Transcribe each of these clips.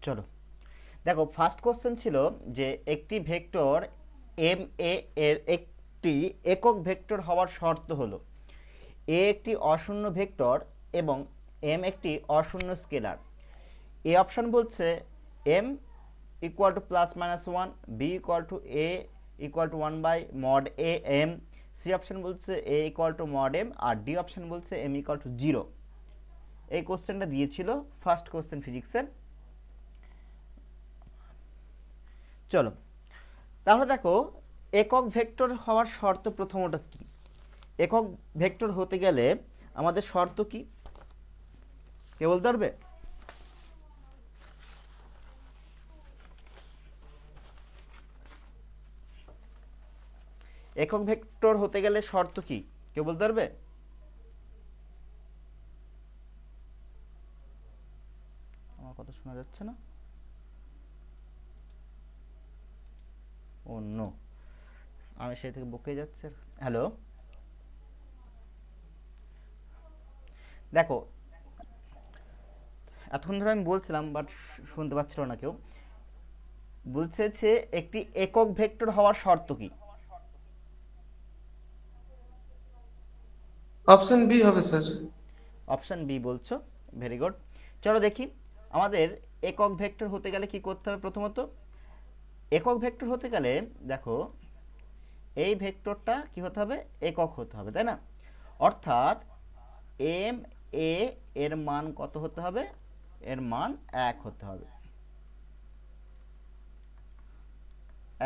চলো দেখো, first question ছিল যে একটি ভেক্টর এম এ এর একটি একক ভেক্টর হওয়ার শর্ত হলো এ একটি অশূন্য ভেক্টর এবং এম একটি অশূন্য স্কেলার। এ অপশন বলছে M equal to plus minus one, B equal to A equal to one by mod A M, C option বলছে A equal to mod M, আর ডি অপশন বলছে M equal to zero. এই কোশ্চেনটা দিয়েছিল first question ফিজিক্সের। চলো তাহলে দেখো, একক ভেক্টর হওয়ার শর্ত প্রথমটা কি? একক ভেক্টর হতে গেলে আমাদের শর্ত কি কে বলতে পারবে? একক ভেক্টর হতে গেলে শর্ত কি কে বলতে পারবে? আমার কথা শোনা যাচ্ছে না। ও নো, আমি সেই থেকে বকে যাচ্ছে। হ্যালো, দেখো এতক্ষণ ধরে আমি বলছিলাম বাট শুনতে পাচ্ছিল না কেউ। বলছে যে একটি একক ভেক্টর হওয়ার শর্ত কি? অপশন বি হবে স্যার। অপশন বি বলছো, ভেরি গুড। চলো দেখি, আমাদের একক ভেক্টর হতে গেলে কি করতে হবে। প্রথমত একক ভেক্টর হতে গেলে দেখো, এই ভেক্টরটা কি হতে হবে? একক হতে হবে, তাই না? অর্থাৎ এম এ এর মান কত হতে হবে? এর মান 1 হতে হবে।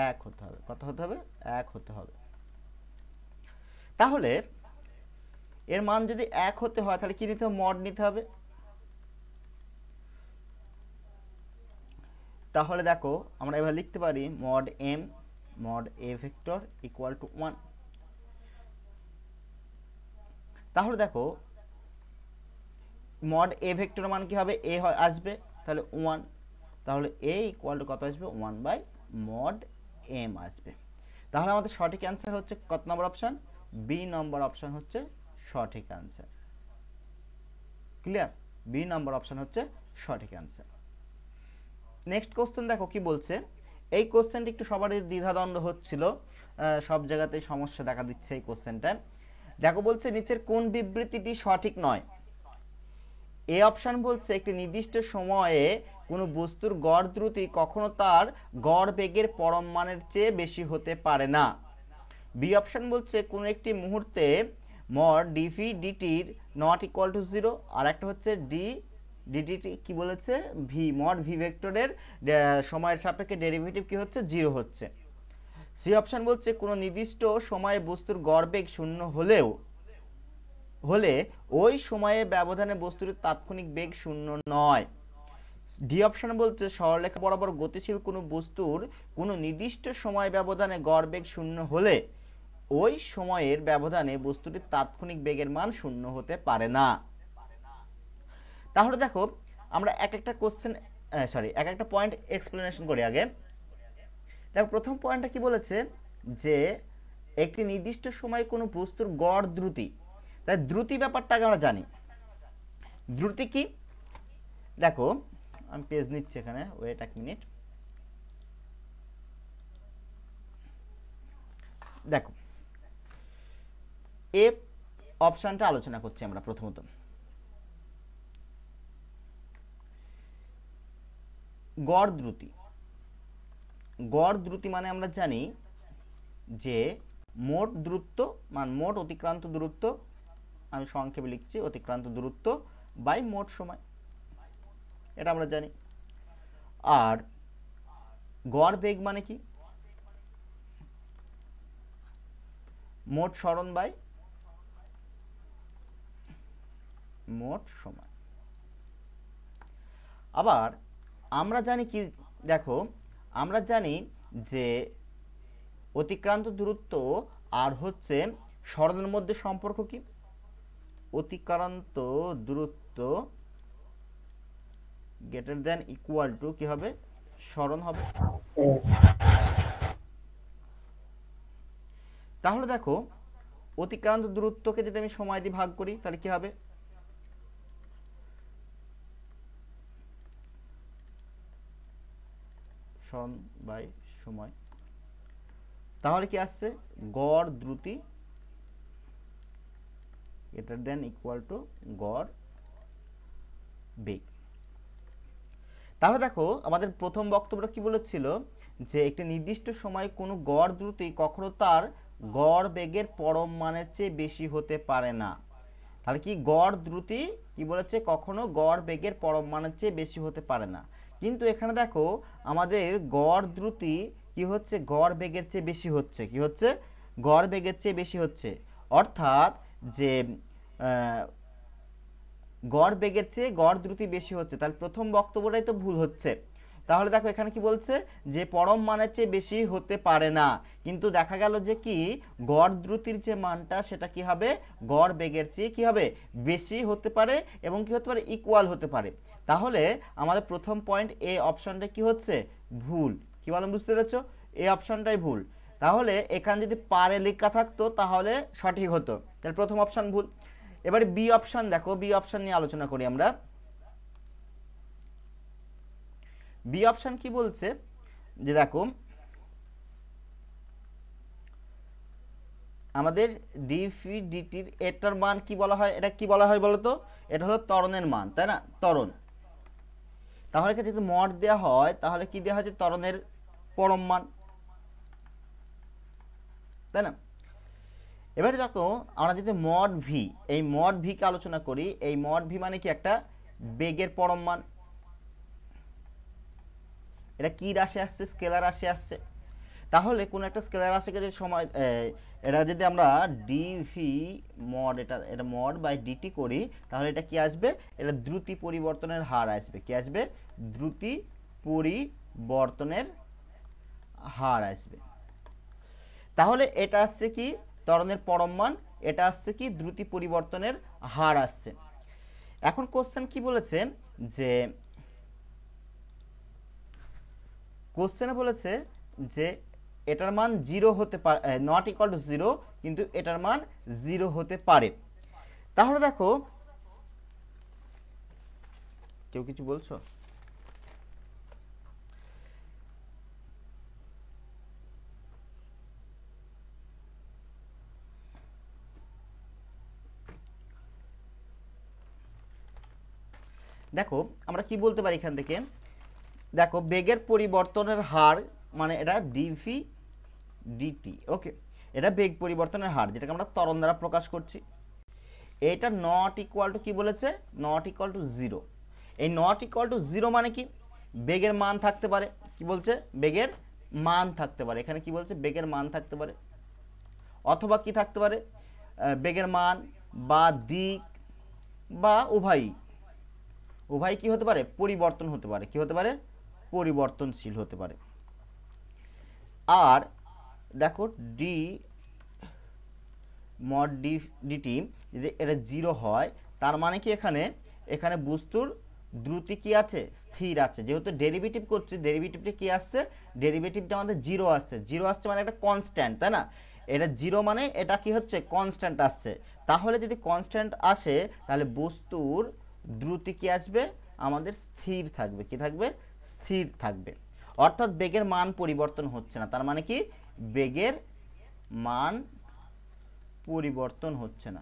1 হতে হবে। কত হতে হবে? 1 হতে হবে। তাহলে এর মান যদি 1 হতে হয় তাহলে কি নিতে হবে? মড নিতে হবে। তাহলে দেখো, আমরা এবার লিখতে পারি mod m mod a vector equal to 1। তাহলে দেখো, মড এ ভেক্টরের মান কি হবে? এ আসবে, তাহলে 1। তাহলে এ ইকুয়াল টু কত আসবে? 1 বাই মড এম আসবে। তাহলে আমাদের সঠিক অ্যান্সার হচ্ছে কত নম্বর অপশন? বি নম্বর অপশন হচ্ছে সঠিক অ্যান্সার। ক্লিয়ার? বি নম্বর অপশন হচ্ছে সঠিক অ্যান্সার। নেক্সট কোশ্চেন দেখো কি বলছে। এই কোশ্চেনটি একটু সবারই দ্বিধাদ্বন্দ্ব হচ্ছিল, সব জায়গাতেই সমস্যা দেখা দিচ্ছে এই কোশ্চেনটায়। দেখো বলছে নিচের কোন বিবৃতিটি সঠিক নয়? এ অপশন বলছে একটি নির্দিষ্ট সময়ে কোনো বস্তুর গড় দ্রুতি কখনো তার গড় বেগের পরম মানের চেয়ে বেশি হতে পারে না। বি অপশন বলছে কোনো একটি মুহূর্তে মড ডিভি ডিটির নট ইকুয়াল টু জিরো। আর একটা হচ্ছে ডি ডিডিটি কি বলেছে? ভি মড ভি ভেক্টরের সময়ের সাপেক্ষে ডেরিভেটিভ কি হচ্ছে? জিরো হচ্ছে। সি অপশন বলছে কোনো নির্দিষ্ট সময়ে বস্তুর গড় বেগ শূন্য হলে ওই সময়ে ব্যবধানে বস্তুর তাৎক্ষণিক বেগ শূন্য নয়। ডি অপশন বলছে সরলরেখা বরাবর গতিশীল কোনো বস্তুর কোনো নির্দিষ্ট সময় ব্যবধানে গড় বেগ শূন্য হলে ওই সময়ের ব্যবধানে বস্তুটির তাৎক্ষণিক বেগের মান শূন্য হতে পারে না। তাহলে দেখো, আমরা এক একটা কোশ্চেন এক একটা পয়েন্ট এক্সপ্লেনেশন করি আগে। দেখো প্রথম পয়েন্টটা কি বলেছে যে একটি নির্দিষ্ট সময়ে কোনো বস্তুর গড় দ্রুতি। তাই দ্রুতি ব্যাপারটাকে আমরা জানি। দ্রুতি কি? দেখো আমি পেজ নিচ্ছি এখানে, ওয়েট এক মিনিট। দেখো এ অপশনটা আলোচনা করছি আমরা। প্রথমত গড় দ্রুতি। গড় দ্রুতি মানে আমরা জানি যে মোট দূরত্ব মোট অতিক্রান্ত দূরত্ব, আমি সংক্ষেপে লিখছি অতিক্রান্ত দূরত্ব বাই মোট সময়, এটা আমরা জানি। আর গড় বেগ মানে কি? মোট সরণ বাই মোট সময়। আবার আমরা জানি কি? দেখো আমরা জানি যে অতিক্রান্ত দূরত্ব আর হচ্ছে সরণের মধ্যে সম্পর্ক কি? অতিক্রান্ত দূরত্ব গ্রেটার দেন ইকুয়াল টু কি হবে? সরণ হবে। তাহলে দেখো, অতিক্রান্ত দূরত্বকে যদি আমি সময় দিয়ে ভাগ করি তাহলে কি হবে? সন বাই সময়, তাহলে কি আসছে গড় দ্রুতি গ্রেটার দেন ইকুয়াল টু গড় বেগ। তাহলে দেখো আমাদের প্রথম বক্তব্যটা কি বলেছিল যে একটি নির্দিষ্ট সময়ে কোনো গড় দ্রুতি কখনো তার গড় বেগের পরম মানের চেয়ে বেশি হতে পারে না। তাহলে কি গড় দ্রুতি কি বলেছে, কখনো গড় বেগের পরম মানের চেয়ে বেশি হতে পারে না। কিন্তু এখানে দেখো আমাদের গড় দ্রুতি কি হচ্ছে, গড় বেগের চেয়ে বেশি হচ্ছে, কি হচ্ছে গড় বেগের চেয়ে বেশি হচ্ছে, অর্থাৎ যে গড় বেগের চেয়ে গড় দ্রুতি বেশি হচ্ছে, তাহলে প্রথম বক্তব্যটাই তো ভুল হচ্ছে। তাহলে দেখো এখানে কি বলছে যে পরম মানের চেয়ে বেশি হতে পারে না, কিন্তু দেখা গেল যে কি গড় দ্রুতির যে মানটা সেটা কি হবে গড় বেগের চেয়ে কি হবে বেশি হতে পারে এবং কি হতে পারে ইকুয়াল হতে পারে। তাহলে আমাদের প্রথম পয়েন্ট এ অপশনটা কি হচ্ছে ভুল। কি বলেন, বুঝতে পেরেছো? এই অপশনটাই ভুল। তাহলে এখানে যদি পারে লেখা থাকতো তাহলে সঠিক হতো, তাহলে প্রথম অপশন ভুল। এবারে বি অপশন দেখো, বি অপশন নিয়ে আলোচনা করি আমরা। বি অপশন কি বলছে যে দেখো আমাদের ডিফি ডিটির এটার মান কি বলা হয়, এটা কি বলা হয় বলতো, এটা হলো ত্বরণের মান, তাই না, ত্বরণ। তাহলে যদি মড দেওয়া হয় তাহলে কি দেওয়া হয় যে ত্বরণের পরম মান, তাই না। এবারে দেখো আমরা যদি মড ভি, এই মড ভি কে আলোচনা করি, এই মড ভি মানে কি একটা বেগের পরম মান। এটা কি রাশি আসছে, স্কেলার রাশি আসছে। তাহলে কোন একটা স্কেলার রাশিকে যে সময় এটা যদি আমরা ডিভি মড এটা মড বাই ডিটি করি তাহলে এটা কি আসবে, এটা দ্রুতি পরিবর্তনের হার আসবে। কি আসবে, দ্রুতি পরিবর্তনের হার আসবে। তাহলে এটা আসছে কি ত্বরণের পরম মান, এটা আসছে কি দ্রুতি পরিবর্তনের হার আসছে। এখন কোশ্চেন কি বলেছে যে কোশ্চেনে বলেছে যে এটার মান 0 হতে পারে, নট ইকুয়াল টু 0, কিন্তু এটার মান 0 হতে পারে। তাহলে দেখো কেউ কিছু বলছো? দেখো আমরা কি বলতে পারি এখান থেকে, দেখো বেগের পরিবর্তনের হার মানে এটা ডিভি ডিটি, ওকে, এটা বেগ পরিবর্তনের হার যেটাকে আমরা ত্বরণ দ্বারা প্রকাশ করছি। এটা নট ইকুয়াল টু কি বলেছে, নট ইকুয়াল টু 0। এই নট ইকুয়াল টু 0 মানে কি বেগের মান থাকতে পারে, কি বলছে বেগের মান থাকতে পারে, এখানে কি বলছে বেগের মান থাকতে পারে, অথবা কি থাকতে পারে বেগের মান বা দিক বা উভয় কি হতে পারে পরিবর্তন হতে পারে, কি হতে পারে পরিবর্তনশীল হতে পারে। আর দেখো ডি মড ডিটি যদি এটা 0 হয় তার মানে কি এখানে বস্তুর দ্রুতি কি আছে স্থির আছে, যেহেতু ডেরিভেটিভ করছে ডেরিভেটিভটা কি আসছে, ডেরিভেটিভটা আমাদের 0 আসছে, 0 আসছে মানে একটা কনস্ট্যান্ট, তাই না, এটা 0 মানে এটা কি হচ্ছে কনস্ট্যান্ট আসছে। তাহলে যদি কনস্ট্যান্ট আসে তাহলে বস্তুর দ্রুতি কি আসবে আমাদের স্থির থাকবে, কি থাকবে স্থির থাকবে, অর্থাৎ বেগের মান পরিবর্তন হচ্ছে না। তার মানে কি বেগের মান পরিবর্তন হচ্ছে না।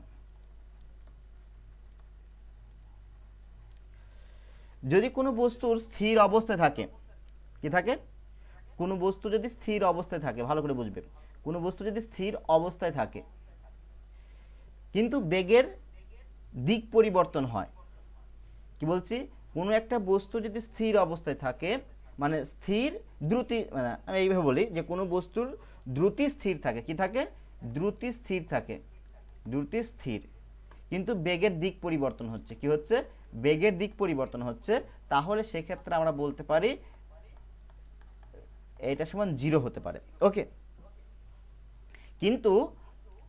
যদি কোনো বস্তুর স্থির অবস্থায় থাকে, কি থাকে কোনো বস্তু যদি স্থির অবস্থায় থাকে, ভালো করে বুঝবে, কোনো বস্তু যদি স্থির অবস্থায় থাকে কিন্তু বেগের দিক পরিবর্তন হয়, কি বলছি কোনো একটা বস্তু যদি স্থির অবস্থায় থাকে মানে স্থির দ্রুতি, মানে আমি এইভাবে বলি যে কোনো বস্তুর দ্রুতি স্থির থাকে, কি থাকে দ্রুতি স্থির থাকে, দ্রুতি স্থির কিন্তু বেগের দিক পরিবর্তন হচ্ছে, কি হচ্ছে বেগের দিক পরিবর্তন হচ্ছে, তাহলে সেক্ষেত্রে আমরা বলতে পারি এটা সমান 0 হতে পারে, ওকে। কিন্তু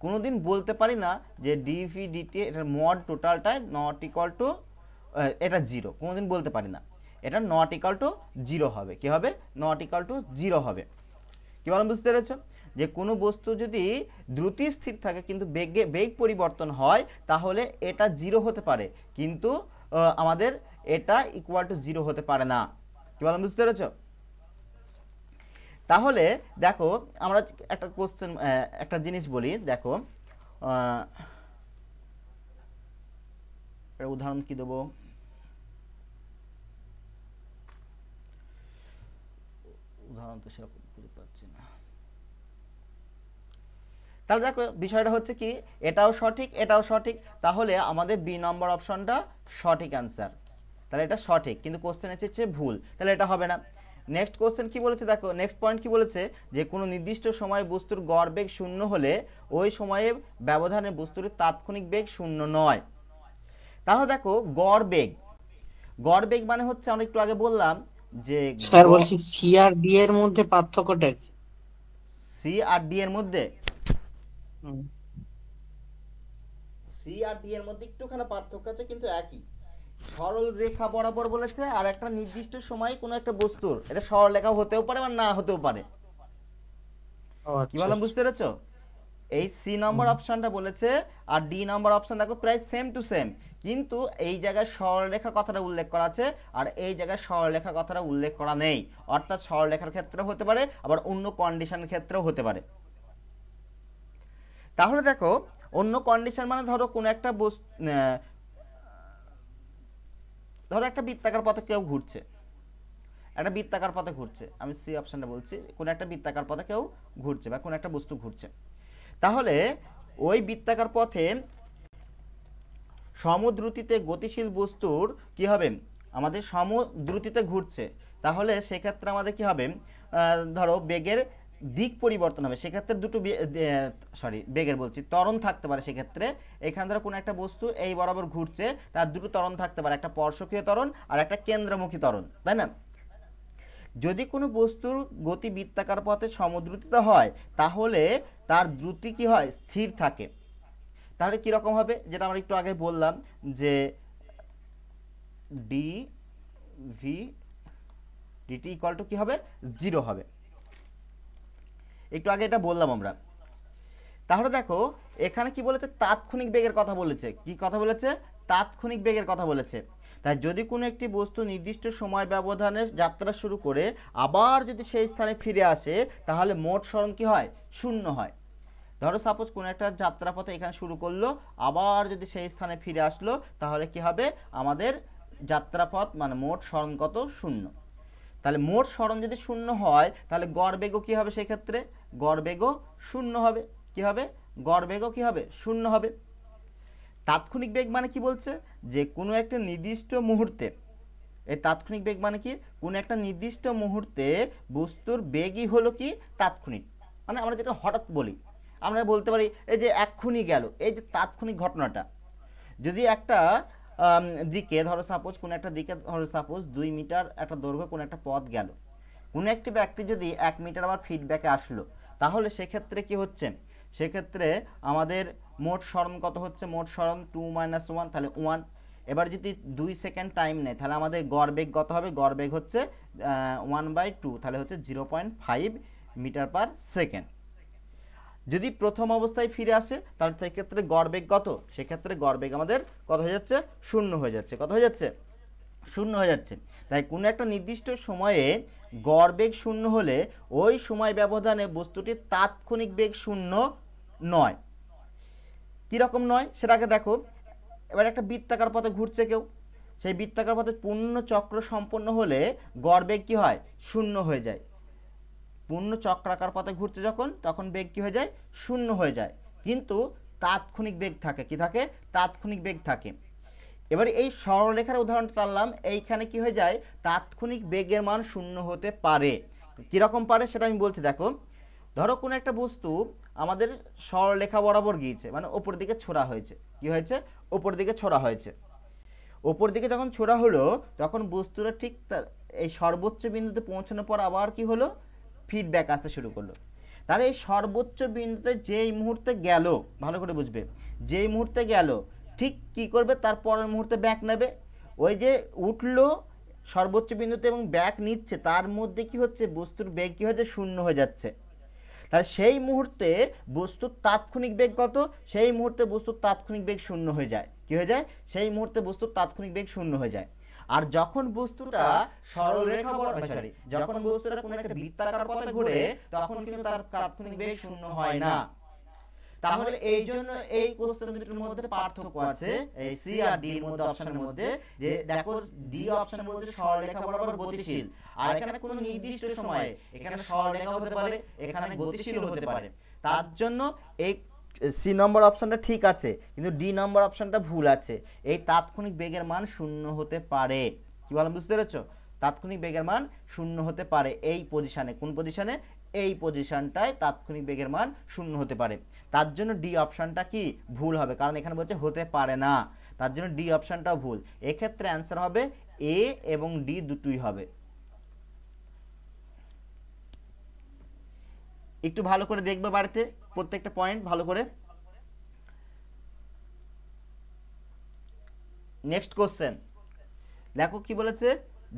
কোনোদিন বলতে পারি না যে ডিভি ডিটি এটার মড টোটালটাই নট ইকুয়াল টু এটা 0, কোনোদিন বলতে পারি না, এটা নট ইকুয়াল টু 0 হবে, কি হবে নট ইকুয়াল টু 0 হবে। কি বলেন, বুঝতে পেরেছো যে কোনো বস্তু যদি দ্রুতি স্থির থাকে কিন্তু বেগ পরিবর্তন হয় তাহলে এটা 0 হতে পারে, কিন্তু আমাদের এটা ইকুয়াল টু 0 হতে পারে না। কি বলেন, বুঝতে পেরেছো? তাহলে দেখো আমরা একটা কোশ্চেন, একটা জিনিস বলি, দেখো একটা উদাহরণ কি দেবো, উদাহরণ তো সেরকম খুঁজে পাচ্ছি না। তাহলে দেখো বিষয়টা হচ্ছে কি, এটাও সঠিক এটাও সঠিক, তাহলে আমাদের বি নম্বর অপশনটা সঠিক অ্যান্সার। তাহলে এটা সঠিক, কিন্তু কোশ্চেন এসেছে ভুল, তাহলে এটা হবে না। নেক্সট কোশ্চেন কি বলেছে দেখো, নেক্সট পয়েন্ট কি বলেছে, যে কোনো নির্দিষ্ট সময়ে বস্তুর গড় বেগ শূন্য হলে ওই সময়ে ব্যবধানে বস্তুর তাৎক্ষণিক বেগ শূন্য নয়। তাহলে দেখো গড় বেগ, গড় বেগ মানে হচ্ছে আমরা একটু আগে বললাম যে স্যার বলছি সি আর ডি এর মধ্যে পার্থক্যটা কি? সি আর ডি এর মধ্যে, হুম। সি আর ডি এর মধ্যে একটুখানি পার্থক্য আছে, কিন্তু একই। সরল রেখা বরাবর বলেছে, আর একটা নির্দিষ্ট সময়ে কোনো একটা বস্তুর, এটা সরল রেখা হতেও পারে বা না হতেও পারে। ও কি আচ্ছা বললাম আচ্ছা। বুঝতে পেরেছো? এই সি নম্বর হুম। অপশনটা বলেছে, আর ডি নম্বর অপশন দেখো প্রায় সেম টু সেম, কিন্তু এই জায়গায় সরলরেখা কথাটা উল্লেখ করা আছে, আর এই জায়গায় সরলরেখা কথাটা উল্লেখ করা নেই। অর্থাৎ সরলরেখার ক্ষেত্রে হতে পারে, আবার অন্য কন্ডিশনের ক্ষেত্রেও হতে পারে। তাহলে দেখো অন্য কন্ডিশন মানে ধরো কোনো একটা বস্তু, ধরো একটা বৃত্তাকার পথে কেউ ঘুরছে, একটা বৃত্তাকার পথে ঘুরছে, আমি সি অপশনটা বলছি, কোনো একটা বৃত্তাকার পথে কেউ ঘুরছে বা কোনো একটা বস্তু ঘুরছে। তাহলে ওই বৃত্তাকার পথে সমদ্রুতিতে গতিশীল বস্তুর কি হবে, আমাদের সমদ্রুতিতে ঘুরছে, তাহলে সেক্ষেত্রে আমাদের কি হবে, ধরো বেগের দিক পরিবর্তন হবে, সেক্ষেত্রে দুটো বেগের বলছি ত্বরণ থাকতে পারে। সেক্ষেত্রে এখান ধরো কোনো একটা বস্তু এই বরাবর ঘুরছে, তার দুটো ত্বরণ থাকতে পারে, একটা স্পর্শকীয় ত্বরণ আর একটা কেন্দ্রমুখী ত্বরণ, তাই না? যদি কোনো বস্তুর গতি বৃত্তাকার পথে সমদ্রুতিতে হয়, তাহলে তার দ্রুতি কি হয়, স্থির থাকে। তাহলে কীরকম হবে, যেটা আমরা একটু আগে বললাম যে D V DT equal to কী হবে, জিরো হবে, একটু আগে এটা বললাম আমরা। তাহলে দেখো এখানে কি বলেছে, তাৎক্ষণিক বেগের কথা বলেছে, কি কথা বলেছে, তাৎক্ষণিক বেগের কথা বলেছে। তাই যদি কোনো একটি বস্তু নির্দিষ্ট সময় ব্যবধানে যাত্রা শুরু করে আবার যদি সেই স্থানে ফিরে আসে, তাহলে মোট সরণ কি হয়, শূন্য হয়। ধরো সাপোজ কোনো একটা যাত্রাপথে এখানে শুরু করলো, আবার যদি সেই স্থানে ফিরে আসলো, তাহলে কি হবে, আমাদের যাত্রাপথ মানে মোট সরণ কত, শূন্য। তাহলে মোট সরণ যদি শূন্য হয়, তাহলে গড় বেগও কি হবে, সেই ক্ষেত্রে গড় বেগও শূন্য হবে। কি হবে, গড় বেগও কি হবে, শূন্য হবে। তাৎক্ষণিক বেগ মানে কি বলছে, যে কোনো একটা নির্দিষ্ট মুহূর্তে, এই তাৎক্ষণিক বেগ মানে কি, কোনো একটা নির্দিষ্ট মুহূর্তে বস্তুর বেগই হলো কি তাৎক্ষণিক, মানে আমরা যেটা হঠাৎ বলি, আমরা বলতে পারি এই যে এক্ষুনি গেল, এই যে তাৎক্ষণিক ঘটনাটা। যদি একটা দিকে ধরো সাপোজ, কোনো একটা দিকে ধরো সাপোজ 2 মিটার একটা দৈর্ঘ্য কোনো একটা পথ গেল, কোনো একটি ব্যক্তি যদি 1 মিটার আবার ফিডব্যাকে আসলো, তাহলে সেক্ষেত্রে কি হচ্ছে, সেক্ষেত্রে আমাদের মোট সরণ কত হচ্ছে, মোট সরণ 2 - 1, তাহলে 1। এবার যদি 2 সেকেন্ড টাইম নেয়, তাহলে আমাদের গড় বেগ কত হবে, গড় বেগ হচ্ছে 1/2, তাহলে হচ্ছে 0.5 মিটার পার সেকেন্ড। যদি প্রথম অবস্থায় ফিরে আসে, তাহলে সেক্ষেত্রে গড় বেগ কত, সেক্ষেত্রে গড় বেগ আমাদের কত হয়ে যাচ্ছে, শূন্য হয়ে যাচ্ছে। কত হয়ে যাচ্ছে, শূন্য হয়ে যাচ্ছে। তাই কোনো একটা নির্দিষ্ট সময়ে গড় বেগ শূন্য হলে ওই সময় ব্যবধানে বস্তুটির তাৎক্ষণিক বেগ শূন্য নয়। কীরকম নয় সেটাকে দেখো। এবার একটা বৃত্তাকার পথে ঘুরছে কেউ, সেই বৃত্তাকার পথে পূর্ণ চক্র সম্পন্ন হলে গড় বেগ কী হয়, শূন্য হয়ে যায়। পূর্ণ চক্রাকার পথে ঘুরছে যখন, তখন বেগ কি হয়ে যায়, শূন্য হয়ে যায়। কিন্তু তাৎক্ষণিক বেগ থাকে, কি থাকে, তাৎক্ষণিক বেগ থাকে। এবারে এই সরলরেখার উদাহরণটা টানলাম, এইখানে কি হয়ে যায়, তাৎক্ষণিক বেগের মান শূন্য হতে পারে। কিরকম পারে সেটা আমি বলছি দেখো। ধরো কোনো একটা বস্তু আমাদের সরলরেখা বরাবর গিয়েছে, মানে ওপর দিকে ছোড়া হয়েছে, কি হয়েছে, ওপর দিকে ছোড়া হয়েছে। ওপর দিকে যখন ছোড়া হলো, তখন বস্তুটা ঠিক এই সর্বোচ্চ বিন্দুতে পৌঁছানোর পর আবার কি হলো, ফিডব্যাক আসতে শুরু করলো। তাহলে এই সর্বোচ্চ বিন্দুতে যেই মুহূর্তে গেল, ভালো করে বুঝবে, যেই মুহূর্তে গেল ঠিক কি করবে, তার পরের মুহূর্তে ব্যাক নেবে। ওই যে উঠলো সর্বোচ্চ বিন্দুতে এবং ব্যাক নিচ্ছে, তার মধ্যে কি হচ্ছে, বস্তুর বেগ কি হচ্ছে, শূন্য হয়ে যাচ্ছে। তাহলে সেই মুহূর্তে বস্তুর তাৎক্ষণিক বেগ কত, সেই মুহূর্তে বস্তুর তাৎক্ষণিক বেগ শূন্য হয়ে যায়। কি হয়ে যায়, সেই মুহূর্তে বস্তুর তাৎক্ষণিক বেগ শূন্য হয়ে যায়। আর যখন বস্তুটা সরল রেখা সরি, যখন বস্তুটা কোনো একটা বৃত্তাকার পথে ঘুরে তখন কিন্তু তার তাৎক্ষণিক বেগ শূন্য হয় না। তাহলে এই জন্য এই কোশ্চেন দুটোর মধ্যে পার্থক্য আছে, এই সি আর ডি এর মধ্যে, অপশনের মধ্যে। যে দেখো ডি অপশন বলছে সরলরেখা বরাবর গতিশীল, আর এখানে কোনো নির্দিষ্ট সময়ে এখানে সরলরেখা হতে পারে, এখানে গতিশীল হতে পারে। তার জন্য এই সি নম্বর অপশনটা ঠিক আছে, কিন্তু ডি নম্বর অপশনটা ভুল আছে। এই তাৎক্ষণিক বেগের মান শূন্য হতে পারে। কি বললাম বুঝতে পেরেছো? তাৎক্ষণিক বেগের মান শূন্য হতে পারে এই পজিশনে। কোন পজিশনে? এই পজিশনটায় তাৎক্ষণিক বেগের মান শূন্য হতে পারে। তার জন্য ডি অপশনটা কি ভুল হবে, কারণ এখানে বলছে হতে পারে না, তার জন্য ডি অপশনটাও ভুল। এক্ষেত্রে অ্যান্সার হবে এ এবং ডি দুটোই হবে। একটু ভালো করে দেখবে বাড়িতে প্রত্যেকটা পয়েন্ট ভালো করে। নেক্সট কোশ্চেন দেখো কি বলেছে,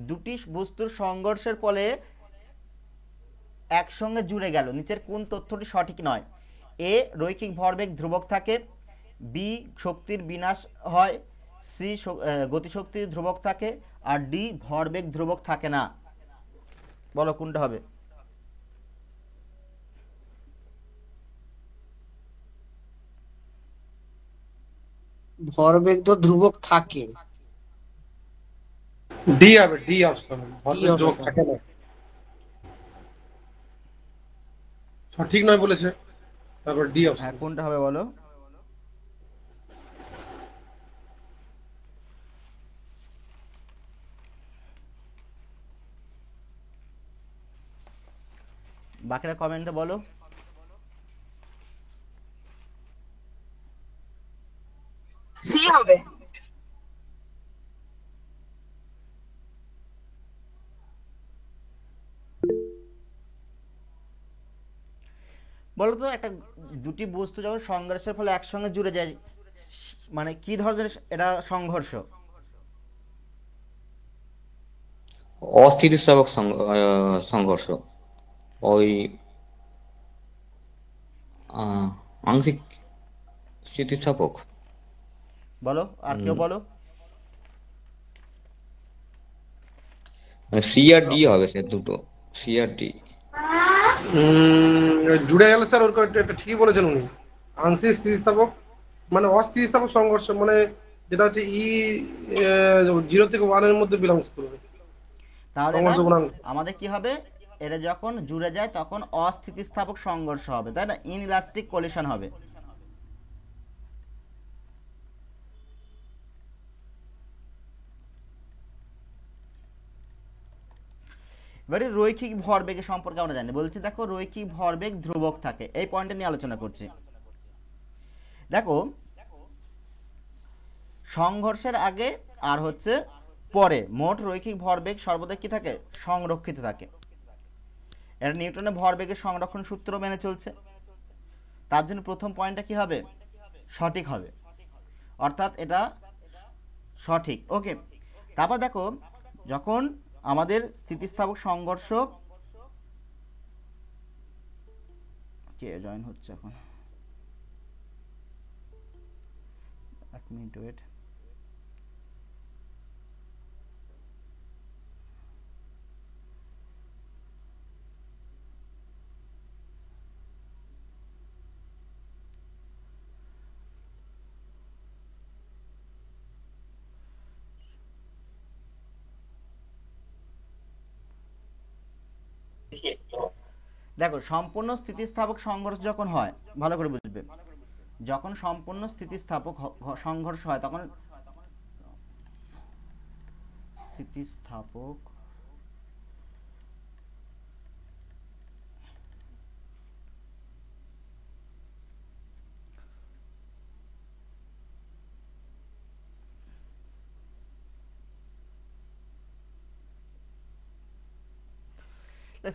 দুটি বস্তুর সংঘর্ষের ফলে একসঙ্গে জুড়ে গেল, নিচের কোন তথ্যটি সঠিক নয়? এ রৈখিক ভরবেগ ধ্রুবক থাকে, বি শক্তির বিনাশ হয়, সি গতিশক্তির ধ্রুবক থাকে, আর ডি ভরবেগ ধ্রুবক থাকে না। বলো কোনটা হবে? ভরবেগ তো ধ্রুবক থাকে। ডি হবে, ডি অপশন, কি ভরবেগ হবে ধ্রুবক এটা? থাকে না। সঠিক নয় বলেছে, তারপর ডি হ্যাঁ, অপশন। কোনটা হবে বলো? বাকিরা কমেন্টে বলো। সি হবে। বলো তো, একটা দুটি বস্তু যখন সংঘর্ষের ফলে একসঙ্গে জুড়ে যায়, মানে কি ধরনের এটা সংঘর্ষ? অস্থিতিস্থাপক সংঘর্ষ, ওই আংশিক স্থিতিস্থাপক। বলো, আর কেউ বলো। সি আর ডি হবে স্যার, দুটো সি আর ডি। জুড়ে গেলে স্যার ওর এটা ঠিকই বলেছেন উনি। আংশিক স্থিতিস্থাপক মানে অস্থিতিস্থাপক সংঘর্ষ, মানে যেটা হচ্ছে ই 0 থেকে 1 এর মধ্যে বিলংস করবে তাহলে এটা সংঘর্ষ গুণাঙ্ক। আমাদের কি হবে? এটা যখন জুড়ে যায় তখন অস্থিতিস্থাপক সংঘর্ষ হবে, তাই না? ইনইলাস্টিক কলিশন হবে। এবারে রৈখিক ভরবেগের সম্পর্কে আমরা জানি, বলছি দেখো রৈখিক ভরবেগ ধ্রুবক থাকে, এই পয়েন্টে নিয়ে আলোচনা করছি। দেখো সংঘর্ষের আগে আর হচ্ছে পরে মোট রৈখিক ভরবেগ সর্বদা কি থাকে? সংরক্ষিত থাকে। এটা নিউটনের ভরবেগের সংরক্ষণ সূত্র মেনে চলছে। তার জন্য প্রথম পয়েন্টটা কি হবে? সঠিক হবে, অর্থাৎ এটা সঠিক। ওকে, তারপর দেখো যখন আমাদের স্থিতিস্থাপক সংঘর্ষ, কে জয়েন হচ্ছে এখন, এক মিনিট ওয়েট। দেখো সম্পূর্ণ স্থিতিস্থাপক সংঘর্ষ যখন হয়, ভালো করে বুঝবে, যখন সম্পূর্ণ স্থিতিস্থাপক সংঘর্ষ হয় তখন স্থিতিস্থাপক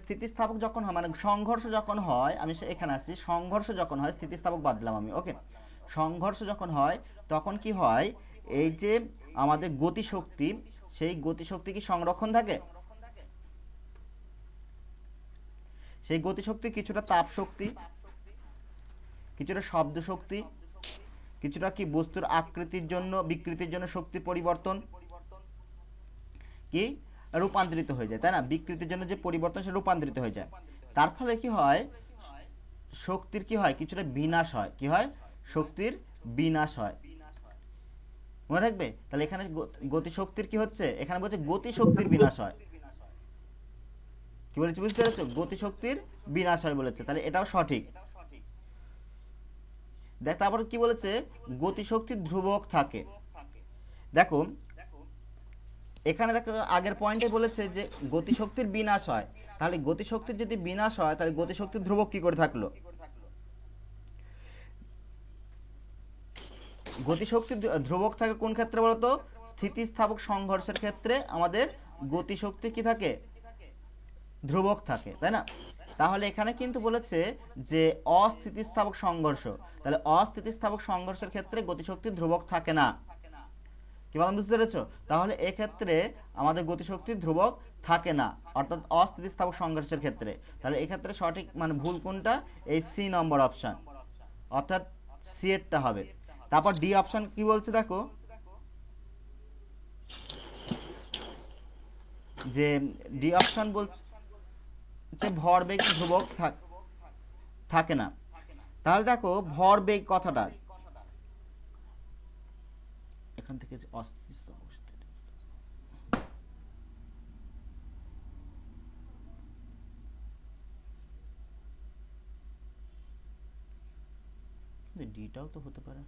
স্থিতিস্থাপক যখন হয়, মানে সংঘর্ষ যখন হয়, আমি এখানে আসছি, সংঘর্ষ যখন হয়, স্থিতিস্থাপক বাদ দিলাম আমি। ওকে, সংঘর্ষ যখন হয় তখন কি হয়? এই যে আমাদের গতিশক্তি, সেই গতিশক্তি কি সংরক্ষণ থাকে? সেই গতিশক্তি কিছুটা তাপ শক্তি, কিছুটা শব্দ শক্তি, কিছুটা কি বস্তুর আকৃতির জন্য বিকৃতির জন্য শক্তি পরিবর্তন, কি রূপান্তরিত হয়ে যায়, তাই না? বিকৃতির জন্য যে পরিবর্তন সে রূপান্তরিত হয়ে যায়। তার ফলে কি হয়, শক্তির কি হয়, কিছুটা বিনাশ হয়। কি হয়? শক্তির বিনাশ হয়। মনে থাকবে? তাহলে এখানে গতিশক্তির কি হচ্ছে, এখানে বলছে গতিশক্তির বিনাশ হয়। কি বলেছি বুঝতে পেরেছো? গতিশক্তির বিনাশ হয় বলেছে, তাহলে এটাও সঠিক। দেখ তারপর কি বলেছে, গতিশক্তি ধ্রুবক থাকে। দেখো এখানে দেখো আগের পয়েন্টে বলেছে যে গতিশক্তির বিনাশ হয়, তাহলে গতিশক্তির যদি বিনাশ হয় তাহলে গতিশক্তির ধ্রুবক কি করে থাকলো? গতিশক্তি ধ্রুবক থাকে কোন ক্ষেত্রে বলতো? স্থিতিস্থাপক সংঘর্ষের ক্ষেত্রে আমাদের গতিশক্তি কি থাকে? ধ্রুবক থাকে, তাই না? তাহলে এখানে কিন্তু বলেছে যে অস্থিতিস্থাপক সংঘর্ষ, তাহলে অস্থিতিস্থাপক সংঘর্ষের ক্ষেত্রে গতিশক্তি ধ্রুবক থাকে না। কি বললাম বুঝতে পেরেছো? তাহলে এক্ষেত্রে আমাদের গতিশক্তি ধ্রুবক থাকে না, অর্থাৎ অস্থিতিস্থাপক সংঘর্ষের ক্ষেত্রে। তাহলে এক্ষেত্রে সঠিক মানে ভুল কোনটা? এই সি নম্বর অপশন, অর্থাৎ সি এরটা হবে। তারপর ডি অপশন কি বলছে দেখো, যে ডি অপশন বলছে ভরবেগ ধ্রুবক থাকে না। তাহলে দেখো ভরবেগ কথাটা এখান থেকে যে অস্থিতিস্থাপক, ডিটাও তো হতে পারে।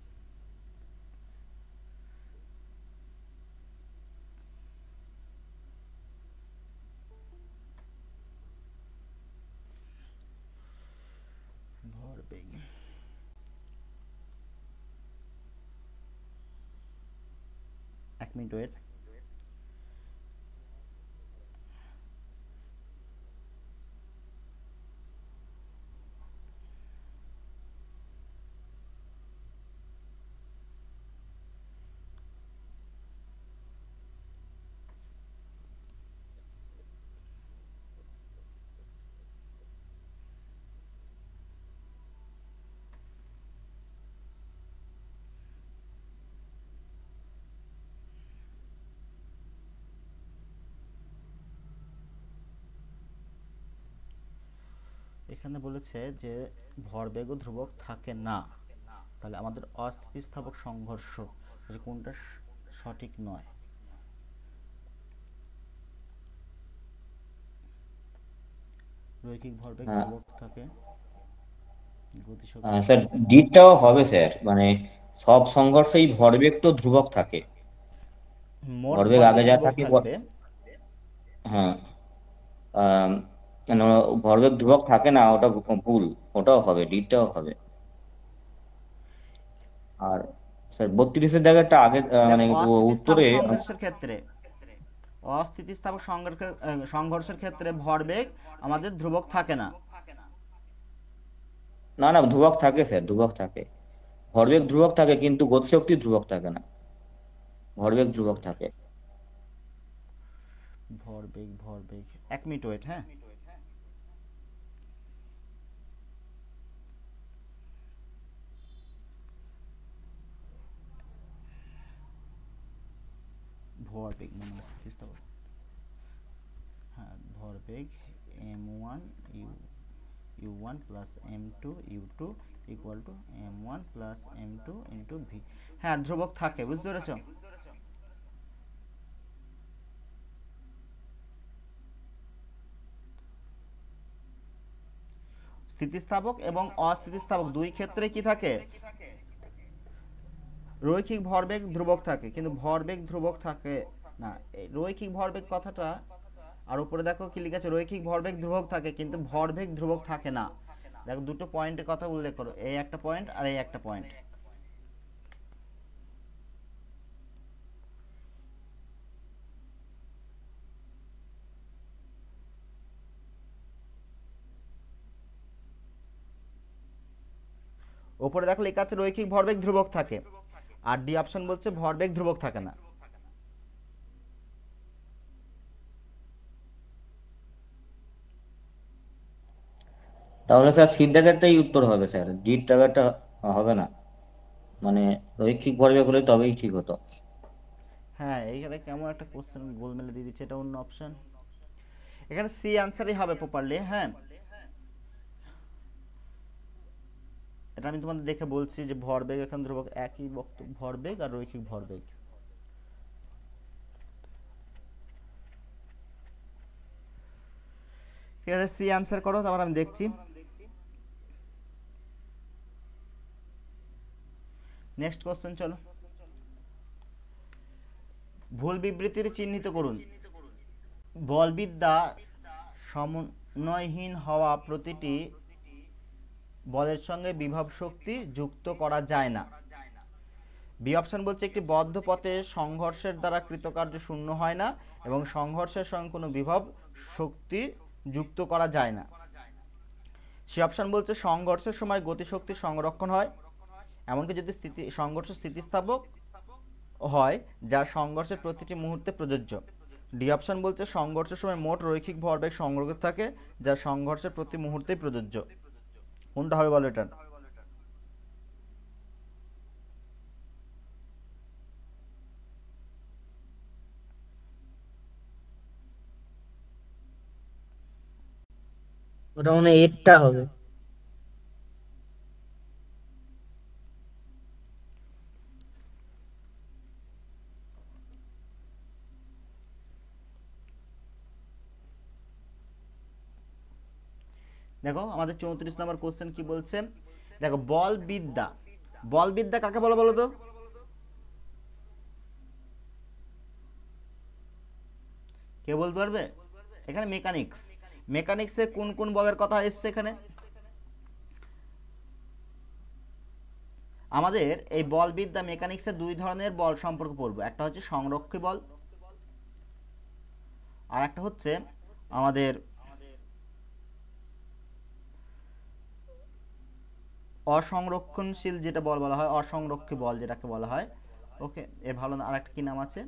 ভরবেগ, এক মিনিট ওয়েট। এখানে বলেছে যে ভরবেগ ধ্রুবক থাকে না, তাহলে আমাদের অস্থিতিস্থাপক সংঘর্ষ যে কোনটা সঠিক নয়। রৈখিক ভরবেগ ধ্রুবক থাকে, গতিশক্তি স্যার ডিটাও হবে স্যার, মানে সব সংঘর্ষেই ভরবেগ তো ধ্রুবক থাকে। মোট ভরবেগ আগে ভরবেগ যা ধ্রুবক থাকে থাকবে। হ্যাঁ, কেন ভরবেগ ধ্রুবক থাকে না, ওটা ভুল, ওটাও হবে, ডিটাও হবে। আর স্যার 32-এর জায়গাটা আগে দেখ মানে অস্থিতিস্থাপক উত্তরে সংঘর্ষের ক্ষেত্রে, অস্থিতিস্থাপক সংঘর্ষের ক্ষেত্রে ভরবেগ আমাদের ধ্রুবক থাকে না। না না ধ্রুবক থাকে স্যার, ধ্রুবক থাকে। ভরবেগ ধ্রুবক থাকে কিন্তু গতিশক্তি ধ্রুবক থাকে না, ভরবেগ ধ্রুবক থাকে। ভরবেগ এক মিনিট ওয়েট। হ্যাঁ, ভরবেগ মানে স্থিতিস্থাপক, হ্যাঁ ভরবেগ m1 u1 plus m2 u2 equal to m1 plus m2 into V. হ্যাঁ ধ্রুবক থাকে, বুঝতে পেরেছো? স্থিতিস্থাপক এবং অস্থিতিস্থাপক দুই ক্ষেত্রে কি থাকে? রৈখিক ভরবেগ ধ্রুবক থাকে, কিন্তু ভরবেগ ধ্রুবক থাকে না। এই রৈখিক ভরবেগ কথাটা, আর উপরে দেখো কি লিখেছে, রৈখিক ভরবেগ ধ্রুবক থাকে কিন্তু ভরবেগ ধ্রুবক থাকে না। দেখো দুটো পয়েন্টের কথা উল্লেখ করো, এই একটা পয়েন্ট আর এই একটা পয়েন্ট। উপরে দেখো লেখা আছে রৈখিক ভরবেগ ধ্রুবক থাকে, আর ডি অপশন বলছে ভরবেগ ধ্রুবক থাকে না। তাহলে স্যার সির জায়গাটাই উত্তর হবে স্যার, ডির জায়গাটা হবে না, মানে রৈখিক ভরবেগ হলে তবেই ঠিক হতো। হ্যাঁ, এইখানে কেমন একটা কোশ্চেন গোলমেলে দিয়ে দিচ্ছে, এটা অন্য অপশন। এখানে সি আনসারই হবে প্রপারলি। হ্যাঁ, এটা আমি তোমাদের দেখে বলছি যে ভরবেগ এখানে ধ্রুবক, একই বক্তব্য, ভরবেগ আর রৈখিক ভরবেগ। ঠিক আছে, সি আনসার করো, তারপর আমি দেখছি। নেক্সট কোশ্চেন চলো। ভুল বিবৃতির চিহ্নিত করুন। বলবিদ্যা সমন্বয়হীন হওয়া প্রতিটি বলের সঙ্গে বিভব শক্তি যুক্ত করা যায় না। বি অপশন বলছে একটি বদ্ধ পথে সংঘর্ষের দ্বারা কৃতকার্য শূন্য হয় না এবং সংঘর্ষের সঙ্গে কোনো বিভব শক্তি যুক্ত করা যায় না। সি অপশন বলছে সংঘর্ষের সময় গতিশক্তি সংরক্ষণ হয়, এমনকি যদি সংঘর্ষ স্থিতিস্থাপক হয়, যা সংঘর্ষের প্রতিটি মুহূর্তে প্রযোজ্য। ডি অপশন বলছে সংঘর্ষের সময় মোট রৈখিক ভরবেগ সংরক্ষিত থাকে, যা সংঘর্ষের প্রতি মুহূর্তেই প্রযোজ্য। কোনটা হবে বলো এটা? ওটা মনে হয় এরটা হবে। দেখো আমাদের 34 নম্বর কোশ্চেন কি বলছে, দেখো বলবিদ্যা, বলবিদ্যা কাকে বলো বলো তো? কে বলতে পারবে? এখানে মেকানিক্স, মেকানিক্সে কোন কোন বলের কথা এসছে এখানে? আমাদের এই বলবিদ্যা মেকানিক্সে দুই ধরনের বল সম্পর্ক পড়বো, একটা হচ্ছে সংরক্ষী বল আর একটা হচ্ছে আমাদের অসংরক্ষণশীল যেটা বল বলা হয়, অসংরক্ষী বল যেটাকে বলা হয়। ওকে, এর ভালো আর একটা কি নাম আছে?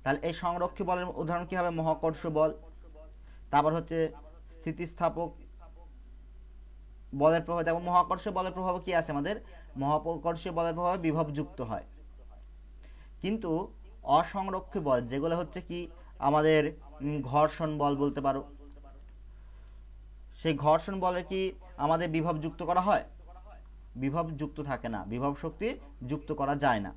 তাহলে এই সংরক্ষী বলের উদাহরণ কি হবে? মহাকর্ষ বল। তারপর হচ্ছে স্থিতিস্থাপক বলের প্রভাব। দেখো মহাকর্ষ বলের প্রভাব কি আছে আমাদের? মহাকর্ষীয় বলের প্রভাবে বিভব যুক্ত হয়। কিন্তু অসংরক্ষী বল যেগুলো হচ্ছে কি আমাদের ঘর্ষণ বল বলতে পারো, সেই ঘর্ষণ বলে কি আমাদের বিভব যুক্ত করা হয়? বিভব যুক্ত থাকে না, বিভব শক্তি যুক্ত করা যায় না।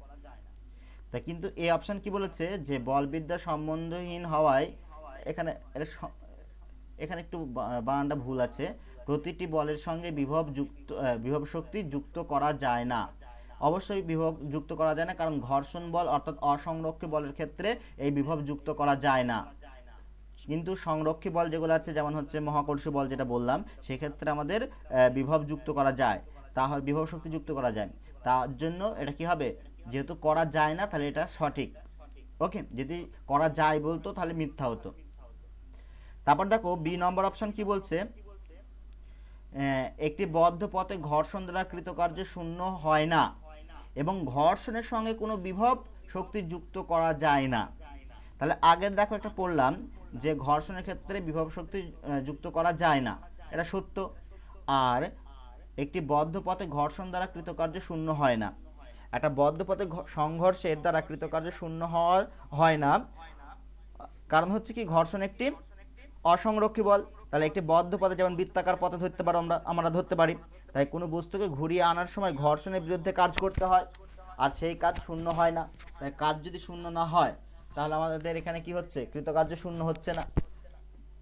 তা কিন্তু এই অপশন কি বলেছে যে বলবিদ্যা সম্বন্ধহীন হওয়ায়, এখানে এখানে একটু বানানটা ভুল আছে। প্রতিটি বলের সঙ্গে বিভব শক্তি যুক্ত করা যায় না। অবশ্যই বিভব যুক্ত করা যায় না, কারণ ঘর্ষণ বল অর্থাৎ অসংরক্ষী বলের ক্ষেত্রে এই বিভব যুক্ত করা যায় না। কিন্তু সংরক্ষী বল যেগুলো আছে, যেমন হচ্ছে মহাকর্ষ বল যেটা বললাম, সেক্ষেত্রে আমাদের বিভব যুক্ত করা যায়, তাহলে বিভব শক্তি যুক্ত করা যায়। তার জন্য এটা কি হবে? যেহেতু করা যায় না তাহলে এটা সঠিক। ওকে, যদি করা যায় বলতো তাহলে মিথ্যা হতো। তারপর দেখো বি নম্বর অপশন কি বলছে, একটি বদ্ধ পথে ঘর্ষণ দ্বারা কৃতকার্য শূন্য হয় না এবং ঘর্ষণের সঙ্গে কোনো বিভব শক্তি যুক্ত করা যায় না। তাহলে আগের দেখো একটা পড়লাম যে ঘর্ষণের ক্ষেত্রে বিভব শক্তি যুক্ত করা যায় না, এটা সত্য। আর একটি বদ্ধ পথে ঘর্ষণ দ্বারা কৃতকার্য শূন্য হয় না, একটা বদ্ধ পথে সংঘর্ষের দ্বারা কৃতকার্য শূন্য হয় না, কারণ হচ্ছে কি ঘর্ষণ একটি অসংরক্ষী বল। তাহলে একটি বদ্ধ পথে যেমন বৃত্তাকার পথে ধরতে পারো, আমরা ধরতে পারি। তাই কোনো বস্তুকে ঘুরিয়ে আনার সময় ঘর্ষণের বিরুদ্ধে কাজ করতে হয়, আর সেই কাজ শূন্য হয় না। তাই কাজ যদি শূন্য না হয় তাহলে আমাদের এখানে কি হচ্ছে? কৃতকার্য শূন্য হচ্ছে না।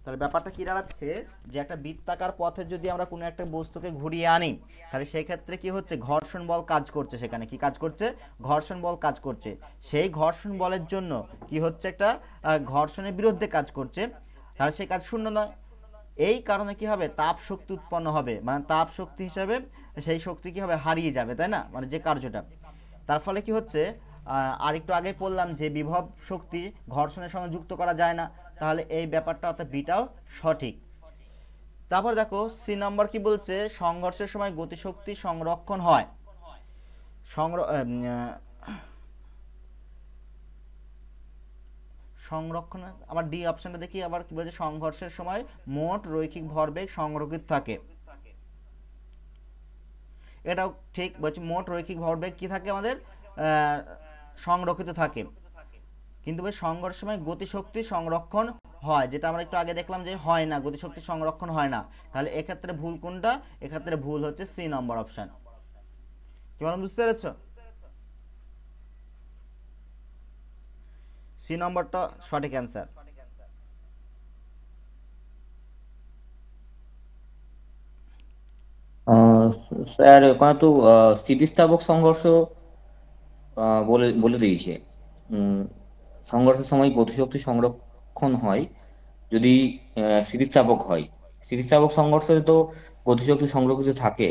তাহলে ব্যাপারটা কি দাঁড়াচ্ছে যে একটা বৃত্তাকার পথে যদি আমরা কোনো একটা বস্তুকে ঘুরিয়ে আনি, তাহলে সেই ক্ষেত্রে কি হচ্ছে? ঘর্ষণ বল কাজ করছে। সেখানে কি কাজ করছে? ঘর্ষণ বল কাজ করছে। সেই ঘর্ষণ বলের জন্য কি হচ্ছে? একটা ঘর্ষণের বিরুদ্ধে কাজ করছে, তাহলে সেই কাজ শূন্য নয়। এই কারণে কি হবে? তাপ শক্তি উৎপন্ন হবে, মানে তাপ শক্তি হিসাবে সেই শক্তি কি হবে? হারিয়ে যাবে, তাই না? মানে যে কার্যটা, তার ফলে কি হচ্ছে? আর একটু আগে বললাম যে বিভব শক্তি ঘর্ষণের সঙ্গে যুক্ত করা যায় না, তাহলে এই ব্যাপারটা অর্থাৎ বিটাও সঠিক। তারপর দেখো সি নম্বর কি বলছে, সংঘর্ষের সময় গতিশক্তি সংরক্ষণ হয়। সংরক্ষণ, আবার ডি অপশনটা দেখি আবার কি বলছে, সংঘর্ষের সময় মোট রৈখিক ভরবেগ সংরক্ষিত থাকে। এটাও ঠিক বলছি, মোট রৈখিক ভরবেগ কি থাকে আমাদের? সংরক্ষিত থাকে। কিন্তু ভাই সংঘর্ষের সময় গতিশক্তি সংরক্ষণ হয়, যেটা আমরা একটু আগে দেখলাম যে হয় না, গতিশক্তি সংরক্ষণ হয় না। তাহলে এক্ষেত্রে ভুল কোনটা? এক্ষেত্রে ভুল হচ্ছে সি নম্বর অপশন। কি বলেন, বুঝতে পেরেছ? সি নম্বরটা সঠিক অ্যান্সার। আহ, স্যার ওখানে তো স্থিতিস্থাপক সংঘর্ষ বলে বলে দিয়েছে। উম, সংঘর্ষের সময় গতিশক্তি সংরক্ষণ হয় যদি স্থিতিস্থাপক হয়। স্থিতিস্থাপক সংঘর্ষে তো গতিশক্তি সংরক্ষিত থাকে।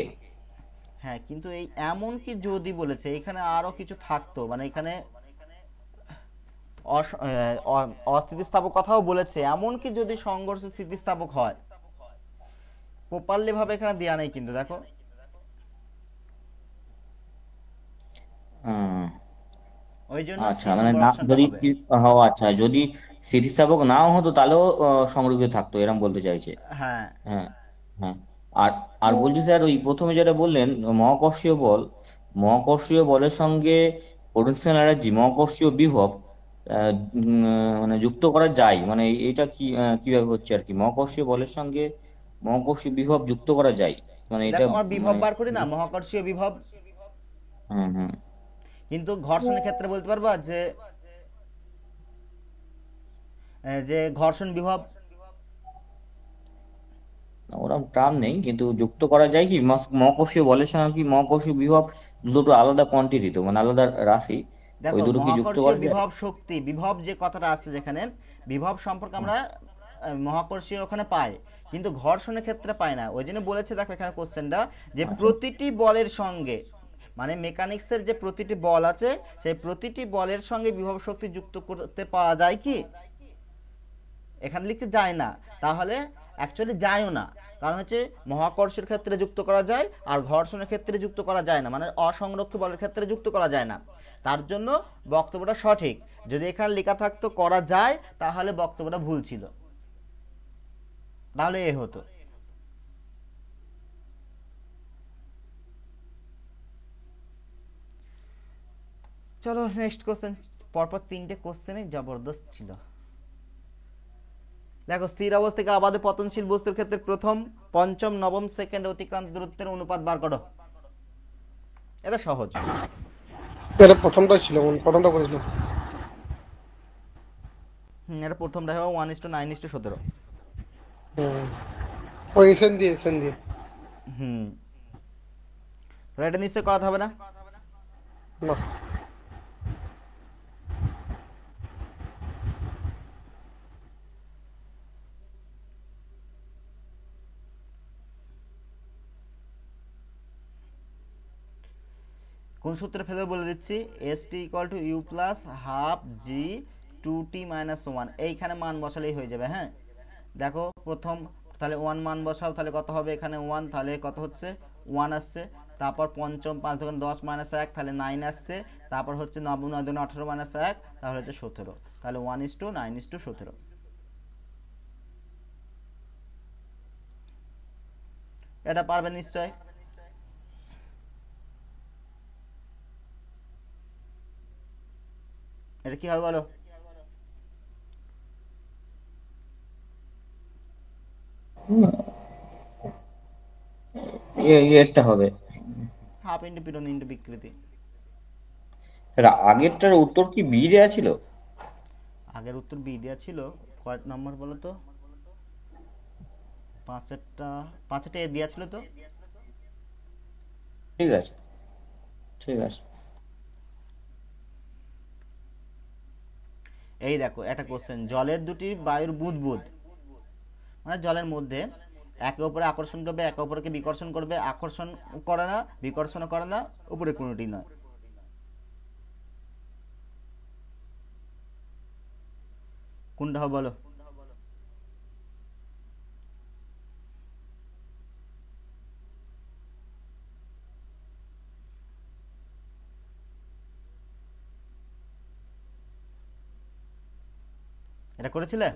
হ্যাঁ, কিন্তু এই এমন কি যদি বলেছে, এখানে আরো কিছু থাকতো, মানে এখানে অস্থিতিস্থাপক কথাও বলেছে, এমন কি যদি সংঘর্ষ স্থিতিস্থাপক হয়, প্রপারলি ভাবে এখানে দেয়া নেই কিন্তু দেখো। আহ, ওই জন্য সি আচ্ছা, মানে নম্বর না অপশনটা যদি হবে। আচ্ছা, যদি স্থিতিস্থাপক নাও হতো তাহলেও সংরক্ষিত থাকতো, এরকম বলতে চাইছে। হ্যাঁ, হ্যাঁ, হ্যাঁ। আর আর বলছি স্যার, ওই প্রথমে যেটা বললেন মহাকর্ষীয় বল, মহাকর্ষীয় বলের সঙ্গে পোটেনশিয়াল এনার্জি, মহাকর্ষীয় বিভব মানে যুক্ত করা যায়, মানে এটা কি কিভাবে হচ্ছে আর কি, মহাকর্ষীয় বলের সঙ্গে মহাকর্ষীয় বিভব যুক্ত করা যায়, মানে এটা দেখো আমরা বিভব মানে বার করি না, মহাকর্ষীয় বিভব। হুম, হুম। কিন্তু ঘর্ষণের ক্ষেত্রে বলতে পারবা যে যে ঘর্ষণ বিভব। ওরকম টার্ম নেই, কিন্তু যুক্ত করা যায় কি মহাকর্ষীয় বলের সঙ্গে কি মহাকর্ষীয় বিভব, দুটো আলাদা কোয়ান্টিটি তো, মানে আলাদা রাশি, ওই দেখো দুটো কি যুক্ত মহাকর্ষীয় করা যায়? বিভব শক্তি, বিভব যে কথাটা আছে যেখানে, বিভব সম্পর্কে আমরা মহাকর্ষীয় ওখানে পাই, কিন্তু ঘর্ষণের ক্ষেত্রে পাই না। ওই জন্য বলেছে, দেখো এখানে কোশ্চেনটা, যে আচ্ছা। প্রতিটি বলের সঙ্গে, মানে মেকানিক্সের যে প্রতিটি বল আছে, সেই প্রতিটি বলের সঙ্গে বিভব শক্তি যুক্ত করতে পাওয়া যায় কি? এখানে লিখতে যায় না, তাহলে অ্যাকচুয়ালি যায়ও না। কারণ হচ্ছে মহাকর্ষের ক্ষেত্রে যুক্ত করা যায়, আর ঘর্ষণের ক্ষেত্রে যুক্ত করা যায় না, মানে অসংরক্ষিত বলের ক্ষেত্রে যুক্ত করা যায় না। তার জন্য বক্তব্যটা সঠিক। যদি এখানে লেখা থাকতো করা যায়, তাহলে বক্তব্যটা ভুল ছিল, তাহলে এ হতো। চলো নেক্সট কোশ্চেন। পরপর তিনটে কোশ্চেনে জবরদস্ত ছিল। দেখো, স্থির অবস্থাকে আবাদে পতনশীল বস্তুর ক্ষেত্রে প্রথম, পঞ্চম, নবম সেকেন্ড অতিক্রান্ত দূরত্বের অনুপাত বার করো। এটা সহজ। এটা প্রথমটাই ছিল, প্রথমটা করেছিলাম। এটা প্রথমটা হবে 1:9:17। হুম, ওই এসএন দিয়ে। হুম, তাহলে এটা নিশ্চয় করাতে হবে না। না, কোন সূত্রে ফেলবে বলে দিচ্ছি। ST = u+12g2t-1, এইখানে মান বসালেই হয়ে যাবে। হ্যাঁ, দেখো প্রথম, তাহলে 1 মান বসাও, তাহলে কত হবে? এখানে 1, তাহলে কত হচ্ছে? 1 আসছে। তারপর পঞ্চম, 5 2 10 -1, তাহলে 9 আসছে। তারপর হচ্ছে নবম, 9 2 18 -1, তাহলে হচ্ছে 17। তাহলে 1:9:17। এটা পারবে নিশ্চয়। এটা কি হবে বলো? এটা হবে। হাফ ইন্টু পীড়ন ইন্টু বিকৃতি। স্যার, আগেরটার উত্তর কি বি দেয়া ছিল? আগের উত্তর বি দেওয়া ছিল। কয়েক নম্বর বলো তো? পাঁচেরটা, পাঁচেরটা এ দেওয়া ছিল তো। ঠিক আছে, ঠিক আছে। এই দেখো একটা কোশ্চেন, জলের দুটি বায়ুর বুদবুদ, মানে জলের মধ্যে একে অপরে আকর্ষণ করবে, একে অপরকে বিকর্ষণ করবে। আকর্ষণ করে না, বিকর্ষণ করে না, উপরে কোনোটি নয়। কোনটা হবে বলো? এটা করেছিলে?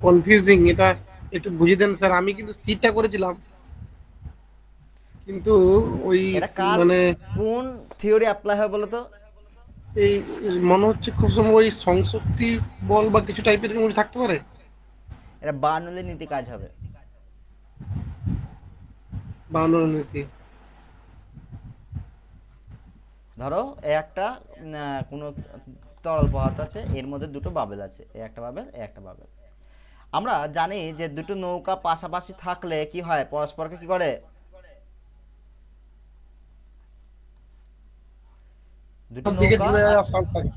কনফিউজিং এটা, একটু বুঝিয়ে দেন স্যার। আমি কিন্তু সিটটা করেছিলাম, কিন্তু ওই এটা কার মানে কোন থিওরি অ্যাপ্লাই হয় বলো তো? এই মনে হচ্ছে খুব সম্ভব ওই সংশক্তি বল বা কিছু টাইপের কিছু থাকতে পারে। এটা বার্নৌলির নীতি কাজ হবে। বাউন্ডারি নীতি। ধরো এই একটা কোনো তরল পদার্থ আছে, এর মধ্যে দুটো বাবেল আছে, এই একটা বাবেল, এই একটা বাবেল। আমরা জানি যে দুটো নৌকা পাশাপাশি থাকলে কি হয়, পরস্পরকে কি করে, দুটো সব দিকে নৌকা জুড়ে যাওয়ার চান্স থাকে।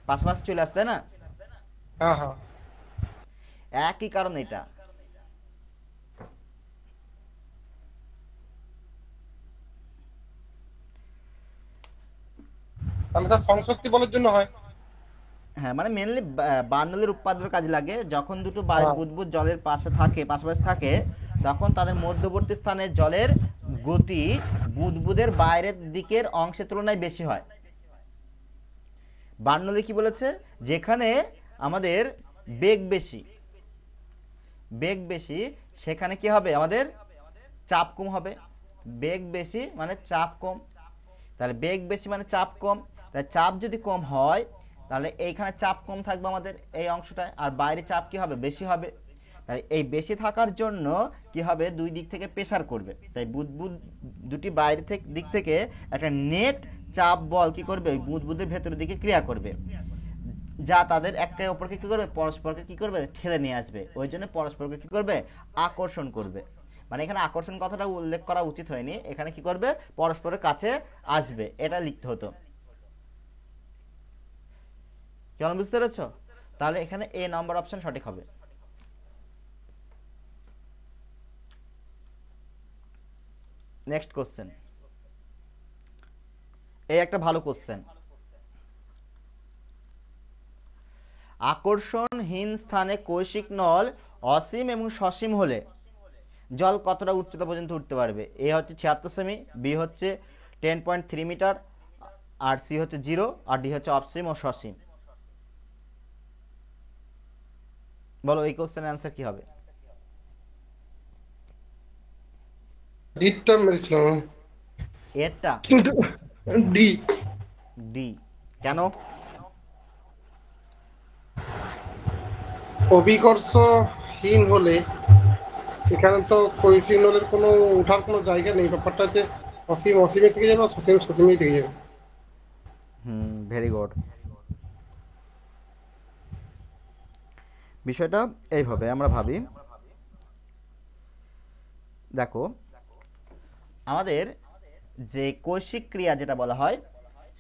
পাশাপাশি চলে আসে, তাই না? হ্যাঁ হ্যাঁ। একই কারণ এটা। তাহলে স্যার সংশক্তি বলের জন্য হয়। হ্যাঁ, মানে মেনলি বার্নৌলির উপপাদ্যের কাজে লাগে। যখন দুটো হ্যাঁ। বুদবুদ জলের পাশে থাকে, পাশাপাশি থাকে, তখন তাদের মধ্যবর্তী স্থানে জলের গতি বুদবুদের বাইরের দিকের অংশের তুলনায় বেশি হয়। বার্নৌলি কি বলেছে, যেখানে আমাদের বেগ বেশি, বেগ বেশি, সেখানে কি হবে, আমাদের চাপ কম হবে। বেগ বেশি মানে চাপ কম, তাহলে বেগ বেশি মানে চাপ কম। তাহলে চাপ যদি কম হয়, তাহলে এইখানে চাপ কম থাকবে আমাদের এই অংশটায়, আর বাইরে চাপ কি হবে, বেশি হবে। তাই এই বেশি থাকার জন্য কি হবে, দুই দিক থেকে প্রেসার করবে। তাই বুদবুদ দুটি বাইরে থেকে দিক থেকে একটা নেট চাপ বল কি করবে, ওই বুদবুদের ভেতরের দিকে ক্রিয়া করবে, যা তাদের একে অপরকে কি করবে, পরস্পরকে কি করবে, ঠেলে নিয়ে আসবে। ওই জন্য পরস্পরকে কি করবে, আকর্ষণ করবে। মানে এখানে আকর্ষণ কথাটা উল্লেখ করা উচিত হয়নি, এখানে কি করবে, পরস্পরের কাছে আসবে, এটা লিখতে হতো। কেমন বুঝতে পেরেছ? তাহলে এখানে এ নাম্বার অপশন সঠিক হবে। নেক্সট কোশ্চেন, এই একটা ভালো কোশ্চেন। আকর্ষণহীন স্থানে কৈশিক নল অসীম এবং সসীম হলে জল কতটা উচ্চতা পর্যন্ত উঠতে পারবে? এ হচ্ছে 76 সেমি, বি হচ্ছে 10.3 মিটার, আর সি হচ্ছে 0, আর ডি হচ্ছে অসীম ও সসীম। বলো এই কোশ্চেনের অ্যান্সার কি হবে? ডিটটা মেরেছিলাম এরটা কিন্তু ডি। ডি। কেন? অভিকর্ষহীন হলে সেখানে তো কৈশিক নলের কোনো ওঠার কোনো জায়গা নেই। ব্যাপারটা হচ্ছে অসীম অসীমে থেকে যাবে, আর সসীম সসীমেই থেকে যাবে। Very good. বিষয়টা এইভাবে আমরা ভাবি, দেখো আমাদের যে কৈশিক ক্রিয়া যেটা বলা হয়,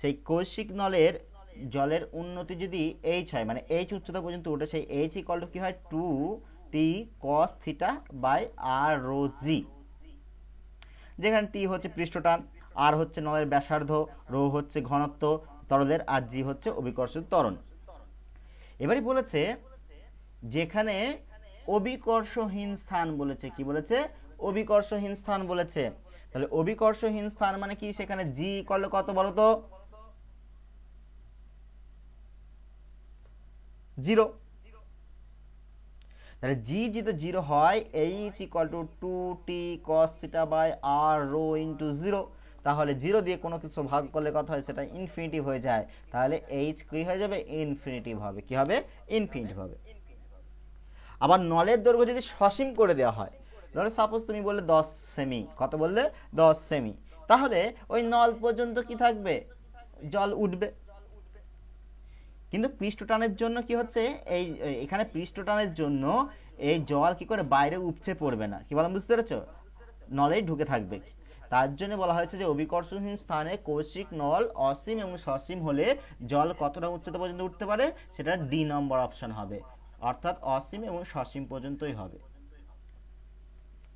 সেই কৈশিক নলের জলের উন্নতি যদি এইচ হয়, মানে এইচ উচ্চতা পর্যন্ত উঠে, সেই এইচ ইকুয়াল টু কি হয়, 2t cos theta by R rho G, যেখানে টি হচ্ছে পৃষ্ঠটান, আর হচ্ছে নলের ব্যাসার্ধ, রো হচ্ছে ঘনত্ব তরলের, আর জি হচ্ছে অভিকর্ষিত ত্বরণ। এবারে বলেছে যেখানে অভিকর্ষহীন স্থান বলেছে, কি বলেছে, অভিকর্ষহীন স্থান বলেছে। তাহলে অভিকর্ষহীন স্থান মানে কি, সেখানে জি করলে কত বলো তো, 0। তাহলে জি যদি 0 হয়, h equal to 2t cos theta by R rho into 0, তাহলে 0 দিয়ে কোনো কিছু ভাগ করলে কত হয়, সেটা ইনফিনিটিভ হয়ে যায়। তাহলে এইচ কি হয়ে যাবে, ইনফিনিটিভ হবে। কি হবে, ইনফিনিটিভ হবে। আবার নলের দৈর্ঘ্য যদি সসীম করে দেওয়া হয়, ধরো সাপোজ তুমি বললে 10 সেমি, কত বললে, 10 সেমি, তাহলে ওই নল পর্যন্ত কি থাকবে, জল উঠবে। কিন্তু পৃষ্ঠটানের জন্য কি হচ্ছে, এই এখানে পৃষ্ঠটানের জন্য এই জল কি করে বাইরে উপচে পড়বে না, কি বললাম বুঝতে পেরেছো, নলেই ঢুকে থাকবে। তার জন্য বলা হয়েছে যে অভিকর্ষহীন স্থানে কৌশিক নল অসীম এবং সসীম হলে জল কতটা উচ্চতা পর্যন্ত উঠতে পারে, সেটা ডি নম্বর অপশন হবে, অর্থাৎ অসীম এবং সসীম পর্যন্তই হবে।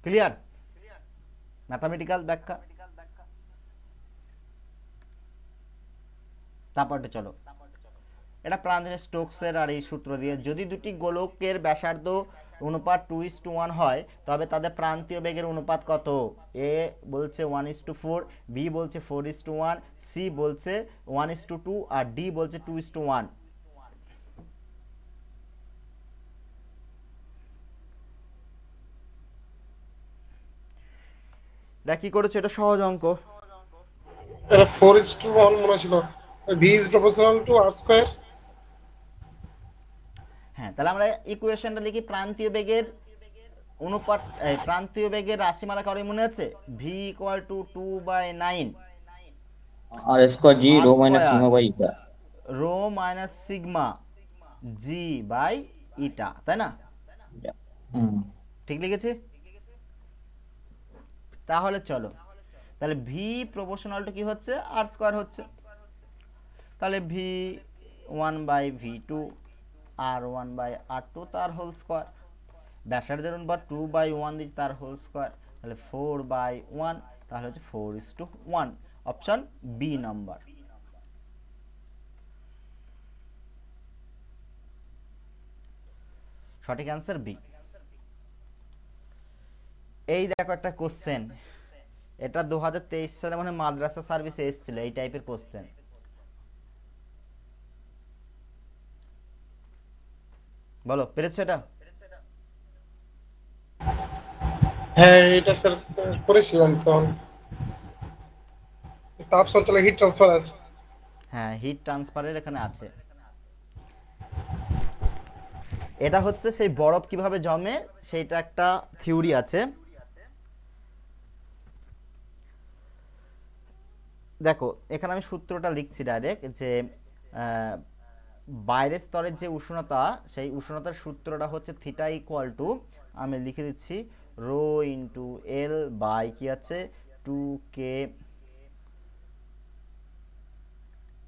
ক্লিয়ার? ম্যাথামেটিক্যাল ব্যাখ্যা। তারপরটা চলো, এটা প্রাণের স্টোকসের আর এই সূত্র দিয়ে, যদি দুটি গোলকের ব্যাসার্ধ অনুপাত 2:1 হয়, তবে তাদের প্রান্তীয় বেগের অনুপাত কত? এ বলছে 1:4, বি বলছে 4:1, সি বলছে 1:2, আর ডি বলছে 2:1। এটা কি করেছে, এটা সহজ অঙ্ক। এটা 4:1 মনে ছিল। V is proportional to r square. হ্যাঁ, তাহলে আমরা ইকুয়েশনটা লিখি। প্রান্তীয় বেগের অনুপাত, প্রান্তীয় বেগের রাশিমালা কারো মনে আছে? V equal to 2/9 r square g r rho minus square sigma by eta. Rho minus sigma g by eta, তাই না? হুম। ঠিক লিখেছি? তাহলে চলো, তাহলে ভি প্রপোর্শনাল টু কি হচ্ছে, আর স্কোয়ার হচ্ছে। তাহলে ভি 1/v2 আর 1/r2 তার হোল স্কোয়ার, ব্যাসার্ধের অনুপাত 2/1 দিচ্ছি তার হোল স্কোয়ার, তাহলে 4/1, তাহলে হচ্ছে 4:1, অপশন বি নাম্বার। সঠিক অ্যান্সার বি। এই দেখো একটা কোশ্চেন, এটা 2023 সালে মানে মাদ্রাসা সার্ভিসে এসেছিল এই টাইপের কোশ্চেন। বলো, পেরেছো এটা? হ্যাঁ, এটা স্যার করেছিলাম তখন। তাপ সঞ্চালক হিট ট্রান্সফার আছে। হ্যাঁ, হিট ট্রান্সফারের এখানে আছে। এটা হচ্ছে সেই বরফ কিভাবে জমে সেইটা একটা থিওরি আছে। দেখো এখানে আমি সূত্রটা লিখছি ডাইরেক্ট, যে বাইরের স্তরের যে উষ্ণতা, সেই উষ্ণতার সূত্রটা হচ্ছে থিটা ইকুয়াল টু, আমি লিখে দিচ্ছি, রো ইন্টু এল বাই কি আছে 2k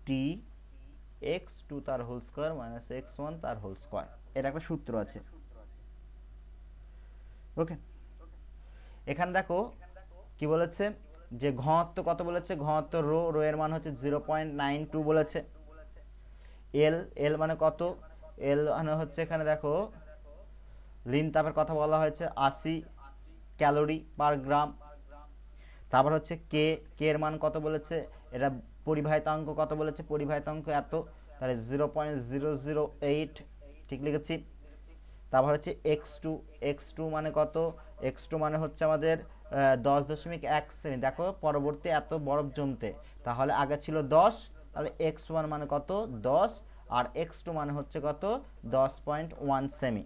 টি x2 তার হোল স্কোয়ার মাইনাস x1 তার হোল স্কোয়ার। এটা একটা সূত্র আছে। ওকে, এখানে দেখো কি বলেছে, যে ঘনত্ব কত বলেছে, ঘনত্ব রো, রো এর মান হচ্ছে 0.92 বলেছে। এল, এল মানে কত, এল মানে হচ্ছে এখানে দেখো ঋণ তাপের কথা বলা হয়েছে 80 ক্যালোরি পার গ্রাম। তারপর হচ্ছে কে, কে এর মান কত বলেছে, এটা পরিবাহিতাঙ্ক কত বলেছে, পরিবাহিতাঙ্ক এত, তাহলে 0.008, ঠিক লিখেছি। তারপর হচ্ছে x2, x2 মানে কত, x2 মানে হচ্ছে আমাদের 10.1 সেমি। দেখো পরবর্তী এত বরফ জমতে, তাহলে আগে ছিল 10, তাহলে x1 মানে কত 10, আর x2 মানে হচ্ছে কত 10.1 সেমি।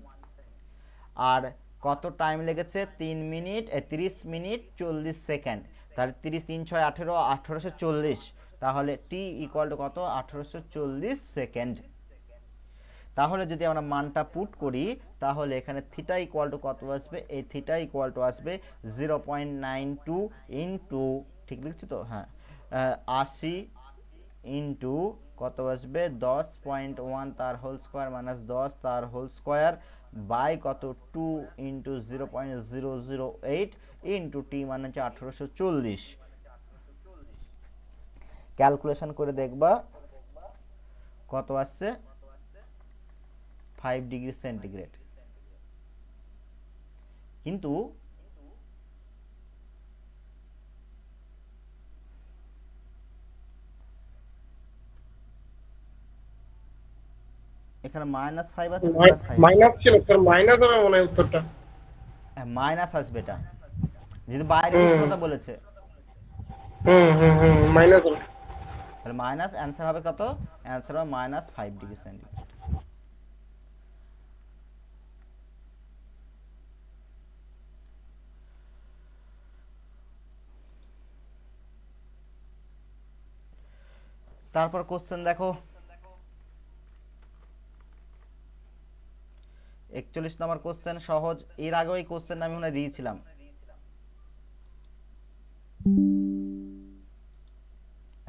আর কত টাইম লেগেছে, 3 মিনিট 30 মিনিট 40 সেকেন্ড। তাহলে 30 3 6 18, 1840, তাহলে টি ইকুয়াল টু কত 1840 সেকেন্ড। তাহলে যদি আমরা মানটা পুট করি, তাহলে এখানে থিটা ইকুয়াল টু কত আসবে, এই থিটা ইকুয়াল টু আসবে 0.92 ইন্টু, ঠিক লিখছি তো, হ্যাঁ 80 ইন্টু কত আসবে 10.1 তার হোল স্কোয়ার মাইনাস 10 তার হোল স্কোয়ার বাই কত 2 ইন্টু 0.008 ইন্টু টি মানে হচ্ছে 1840। ক্যালকুলেশন করে দেখবা কত আসছে, 5 ডিগ্রি সেন্টিগ্রেড। কিন্তু এখানে -5 আছে, +5 মাইনাস ছিল স্যার, মাইনাস হবে মনে হয় উত্তরটা। হ্যাঁ মাইনাস আসবে, এটা যেহেতু বাইরের হুম উষ্ণতা বলেছে, হুম হুম হুম মাইনাস হবে। তাহলে মাইনাস অ্যান্সার হবে কত, অ্যান্সার হবে -5 ডিগ্রি সেন্টিগ্রেড। তারপর কোশ্চেন দেখো 41 নম্বর কোশ্চেন, সহজ। এর আগেও এই কোশ্চেন আমি মনে হয় দিয়েছিলাম।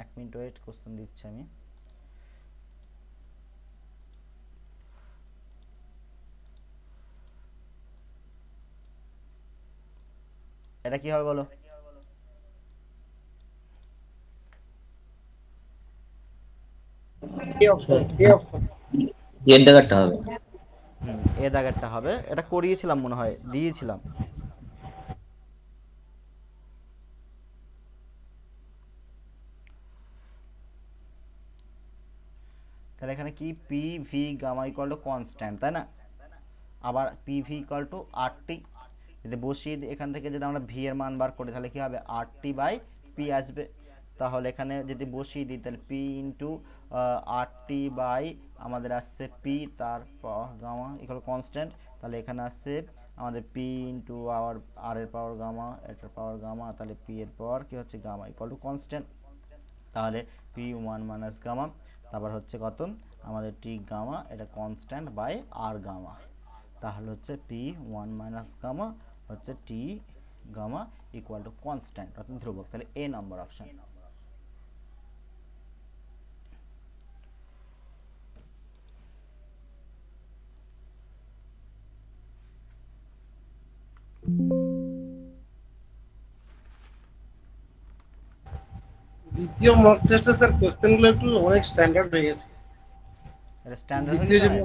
এক মিনিট ওয়েট, কোশ্চেন দিচ্ছি আমি। এটা কি হবে বলো? কি অপশন, কি অপশন? এর দাগারটা হবে। এ দাগেরটা হবে, এটা করিয়েছিলাম মনে হয়, দিয়েছিলাম। তাহলে এখানে কি p v gamma equal to constant, তাই না? আবার p v equal to r t, যদি বসিয়ে এখান থেকে যদি আমরা ভি এর মান বার করি তাহলে কি হবে, আর টি বাই পি আসবে। তাহলে এখানে যদি বসিয়ে দিই তাহলে p into r t by আমাদের আসছে পি, তারপর গামা ইকুয়াল কনস্ট্যান্ট, তাহলে এখানে আসছে আমাদের পি ইন্টু আর এর পাওয়ার গামা, এটার পাওয়ার গামা, তাহলে পি এর পাওয়ার কি হচ্ছে গামা ইকুয়াল টু কনস্ট্যান্ট। তাহলে পি ওয়ান মাইনাস গামা, তারপর হচ্ছে কত আমাদের টি গামা, এটা কনস্ট্যান্ট বাই আর গামা, তাহলে হচ্ছে পি ওয়ান মাইনাস গামা হচ্ছে টি গামা ইকুয়াল টু কনস্ট্যান্ট অর্থাৎ ধ্রুবক। তাহলে এ নাম্বার অপশন। দ্বিতীয় মক টেস্টে স্যার কোশ্চেন গুলো একটু অনেক স্ট্যান্ডার্ড হয়ে গেছে। এটা স্ট্যান্ডার্ড হয়ে দ্বিতীয় যে গেছে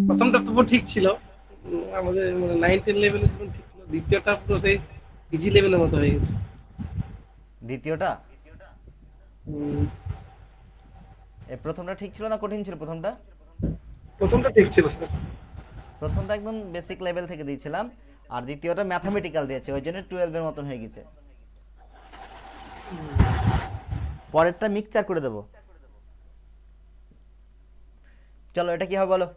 প্রথমটা তবু ঠিক ছিল, আমাদের মানে 9-10 লেভেলে যখন ঠিক ছিল, দ্বিতীয়টা পুরো সেই ইজি লেভেলের মতো হয়ে গেছে। দ্বিতীয়টা, উম, এই প্রথমটা ঠিক ছিল না কঠিন ছিল প্রথমটা? প্রথমটা ঠিক ছিল স্যার। প্রথমটা একদম বেসিক লেভেল থেকে দিয়েছিলাম, আর দ্বিতীয়টা ম্যাথামেটিক্যাল দিয়েছে, ওই জন্য 12 এর মতন হয়ে গেছে। পরেরটা মিক্সচার করে দেবো। চলো এটা কি হবে বলো?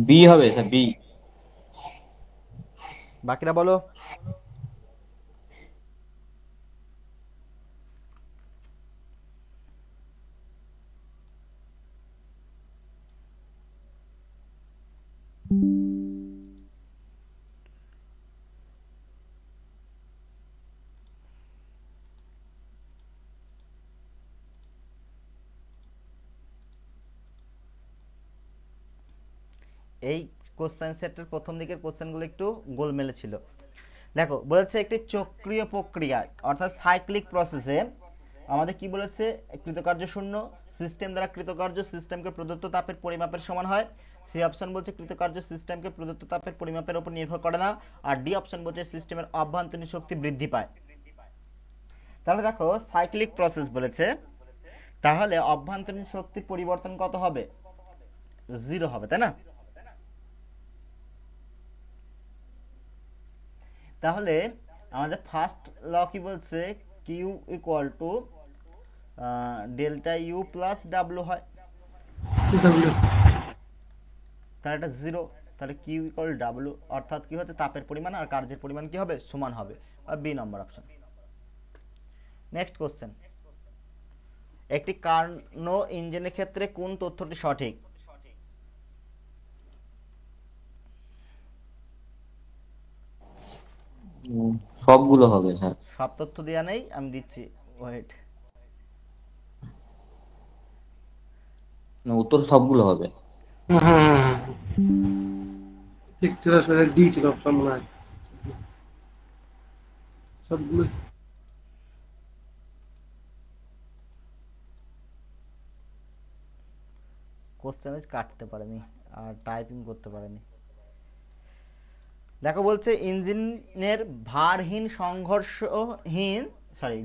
বি হবে স্যার, বি। বাকিরা বলো। এই কোশ্চেন সেটের প্রথম দিকের কোশ্চেনগুলো একটু গোলমেলে ছিল। দেখো বলেছে একটি চক্রীয় প্রক্রিয়ায় অর্থাৎ সাইক্লিক প্রসেসে আমাদের কি বলেছে, কৃতকার্য শূন্য সিস্টেম দ্বারা কৃতকার্য সিস্টেমকে প্রদত্ত তাপের পরিমাপের সমান হয়। সি অপশন বলছে কৃতকার্য সিস্টেমকে প্রদত্ত তাপের পরিমাপের উপর নির্ভর করে না, আর ডি অপশন বলছে সিস্টেমের অভ্যন্তরীণ শক্তি বৃদ্ধি পায়। তাহলে দেখো সাইক্লিক প্রসেস বলেছে, তাহলে অভ্যন্তরীণ শক্তির পরিবর্তন কত হবে, 0 হবে, তাই না? তাহলে আমাদের ফার্স্ট ল কি বলছে, q equal to delta u plus ডাব্লিউ হয়, তাহলে এটা 0, তাহলে কিউ ইকুয়াল ডাব্লিউ অর্থাৎ কি হচ্ছে তাপের পরিমাণ আর কার্যের পরিমাণ কি হবে, সমান হবে, আর বি নম্বর অপশন। নেক্সট কোশ্চেন, একটি কার্নো ইঞ্জিনের ক্ষেত্রে কোন তথ্যটি সঠিক? সবগুলো হবে স্যার। সব তথ্য দেওয়া নেই, আমি দিচ্ছি, ওয়েট। না, উত্তর সবগুলো হবে। ঠিক ছিল স্যার, ডি ছিল অপশন মনে হয় সবগুলো। কোশ্চেন কাটতে পারেনি আর টাইপিং করতে পারেনি। দেখো বলছে ইঞ্জিনের ভারহীন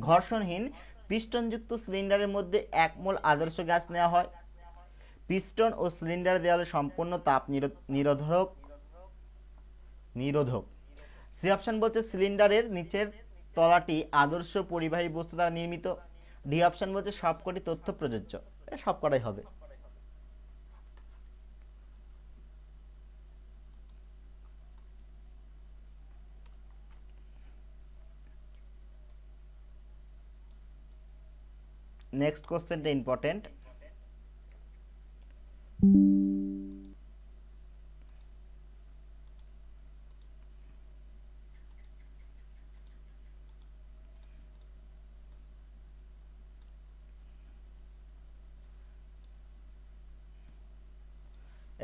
ঘর্ষণহীন পিস্টনযুক্ত সিলিন্ডারের মধ্যে 1 মোল আদর্শ গ্যাস নেওয়া হয়। পিস্টন ও সিলিন্ডার দেওয়ালে সম্পূর্ণ তাপ নিরোধক। সি অপশন বলছে সিলিন্ডারের নিচের তলাটি আদর্শ পরিবাহী বস্তু দ্বারা নির্মিত। ডি অপশন বলছে সবকটি তথ্য প্রযোজ্য, সবকটাই হবে। নেক্সট কোশ্চেনটা ইম্পর্টেন্ট।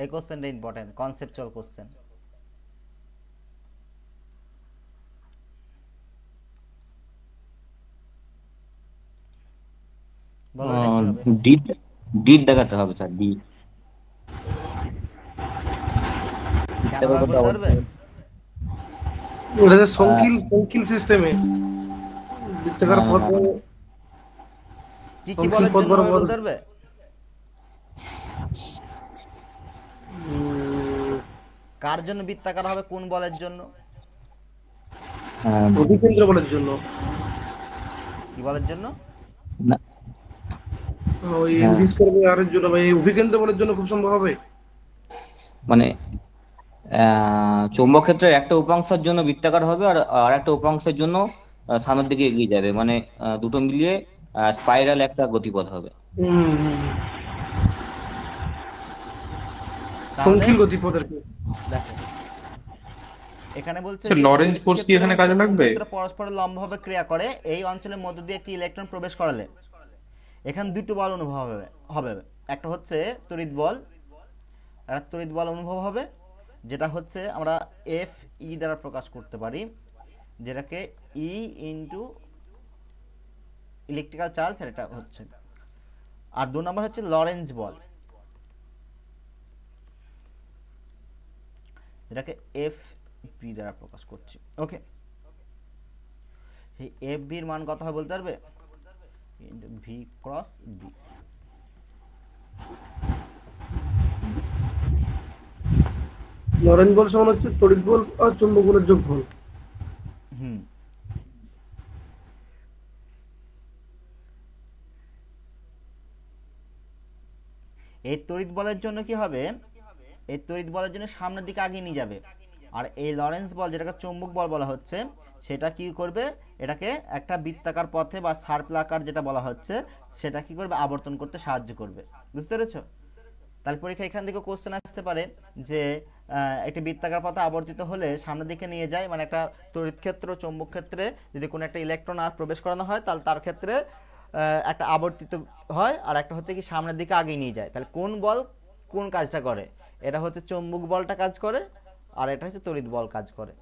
এই কোশ্চেনটা ইম্পর্টেন্ট, কনসেপচুয়াল কোশ্চেন। বলো এটা কি হবে? ডিট দেখাতে হবে স্যার, ডি। কেন হবে বলতে পারবে? ওটা সংকিল সিস্টেমে বৃত্তাকার পথে কি কি সংখ্যিক বলের পদ জন্য হবে বরাবর বলতে পারবে? উম, কার জন্য বৃত্তাকার হবে, কোন বলের জন্য? আহ, অভিকেন্দ্র বলের জন্য। কি বলের জন্য? না, ওই হ্যাঁ, ভি স্কয়ার বাই আর এর জন্য বা এই অভিকেন্দ্র বলের জন্য খুব সম্ভব হবে। মানে চৌম্বক ক্ষেত্রের একটা উপাংশের জন্য বৃত্তাকার হবে, আর আর একটা উপাংশের জন্য সামনের দিকে এগিয়ে যাবে, মানে দুটো মিলিয়ে স্পাইরাল একটা গতিপথ হবে। হুম, হুম। তাহলে সংখ্যিক গতিপথ আর কি। দেখো, এখানে বলছে আচ্ছা, যে লরেন্জ তড়িৎ ফোর্স কি ক্ষেত্র এখানে এবং কাজে চৌম্বক লাগবে? ক্ষেত্র পরস্পরের লম্বভাবে ক্রিয়া করে এই অঞ্চলের মধ্য দিয়ে একটি ইলেকট্রন প্রবেশ করালে এখানে দুটো বল অনুভব হবে। একটা হচ্ছে তড়িৎ বল, একটা তড়িৎ বল অনুভব হবে, যেটা হচ্ছে আমরা এফ ই দ্বারা প্রকাশ করতে পারি, যেটাকে ই ইন্টু ইলেকট্রিক্যাল চার্জ, এটা হচ্ছে। আর 2 নম্বর হচ্ছে লরেঞ্জ বল, যেটাকে এফ বি দ্বারা প্রকাশ করছি। ওকে, এই এফ বির মান কত হয় বলতে পারবে? V cross B. লরেন্জ বল সমান হচ্ছে তড়িৎ বল আর চুম্বক বলের যোগফল। হুম, এই তড়িৎ বলের জন্য কি হবে, এই তড়িৎ বলের জন্য সামনের দিকে আগে নিয়ে যাবে। আর এই লরেন্স বল, যেটাকে চৌম্বক বল বলা হচ্ছে, সেটা কি করবে, এটাকে একটা বৃত্তাকার পথে বা সার্কেলাকার যেটা বলা হচ্ছে, সেটা কি করবে, আবর্তন করতে সাহায্য করবে। বুঝতে পেরেছো? তাহলে পরীক্ষা এখান থেকে কোশ্চেন আসতে পারে যে একটি বৃত্তাকার পথে আবর্তিত হলে সামনের দিকে নিয়ে যায়, মানে একটা তড়িৎ ক্ষেত্র চৌম্বক ক্ষেত্রে যদি কোনো একটা ইলেকট্রন আর প্রবেশ করানো হয়, তাহলে তার ক্ষেত্রে একটা আবর্তিত হয়, আর একটা হচ্ছে কি সামনের দিকে আগিয়ে নিয়ে যায়। তাহলে কোন বল কোন কাজটা করে? এটা হচ্ছে চৌম্বক বলটা কাজ করে, আর এটা হচ্ছে তড়িৎ বল কাজ করে।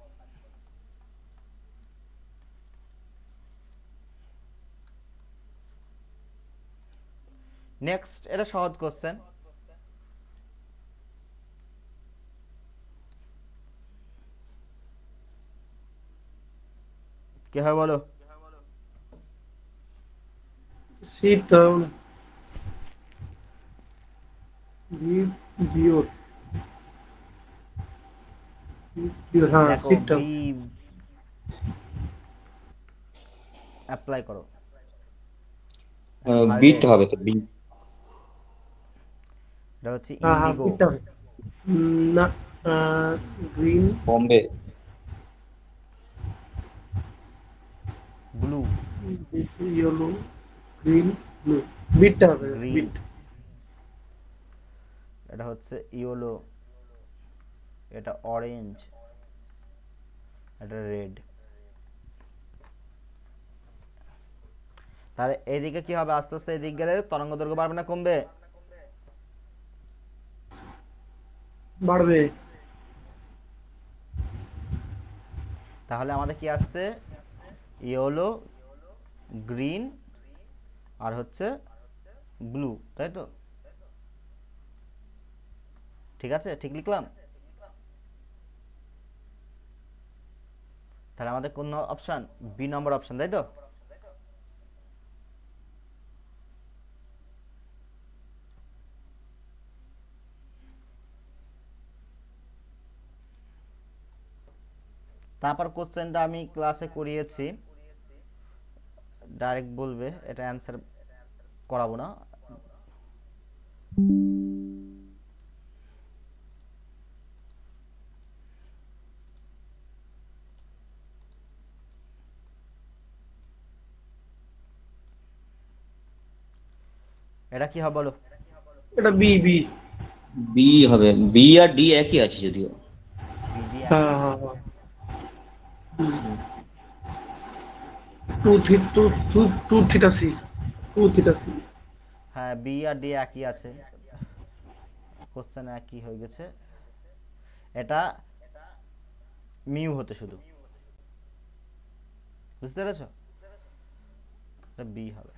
নেক্সট, এটা সহজ কোশ্চেন। কি হয় বলো? শীত তাহলে ভি বিয়োগ হ্যাঁ দেখো, শীতটা। বি অ্যাপ্লাই করো ভাবে। বিট হবে তো, বি। এটা হচ্ছে হ্যাঁ হ্যাঁ ইন্ডিগো, শীতটা হবে। না, green, Bombay. Blue, yellow, green, blue. বিটটা হবে, গ্রিন, বিট। এটা হচ্ছে ইয়েলো, এটা অরেঞ্জ, এটা রেড। তাহলে এইদিকে কি হবে, আস্তে আস্তে এদিক গেলে তরঙ্গ দৈর্ঘ্য বাড়বে না কমবে? বাড়বে। তাহলে আমাদের কি আসছে, ইয়েলো, গ্রিন, আর হচ্ছে ব্লু, তাই তো? ঠিক আছে, ঠিক লিখলাম? তাহলে আমাদের কোন অপশন? বি নম্বর অপশন, তাই তো? তারপর কোশ্চেনটা আমি ক্লাসে করিয়েছি, ডাইরেক্ট বলবে, এটা অ্যান্সার করাবো না। এটা কি হবে বলো? এটা বি বি। বি হবে, বি আর ডি একই আছে যদিও। বিডি একই হ্যাঁ আছে। হ্যাঁ হ্যাঁ। Two three two two two theta c, two theta c. হ্যাঁ, বি আর ডি একই আছে, কোশ্চেন একই হয়ে গেছে। এটা মিউ হতে শুধু, বুঝতে পেরেছো? এটা বি হবে।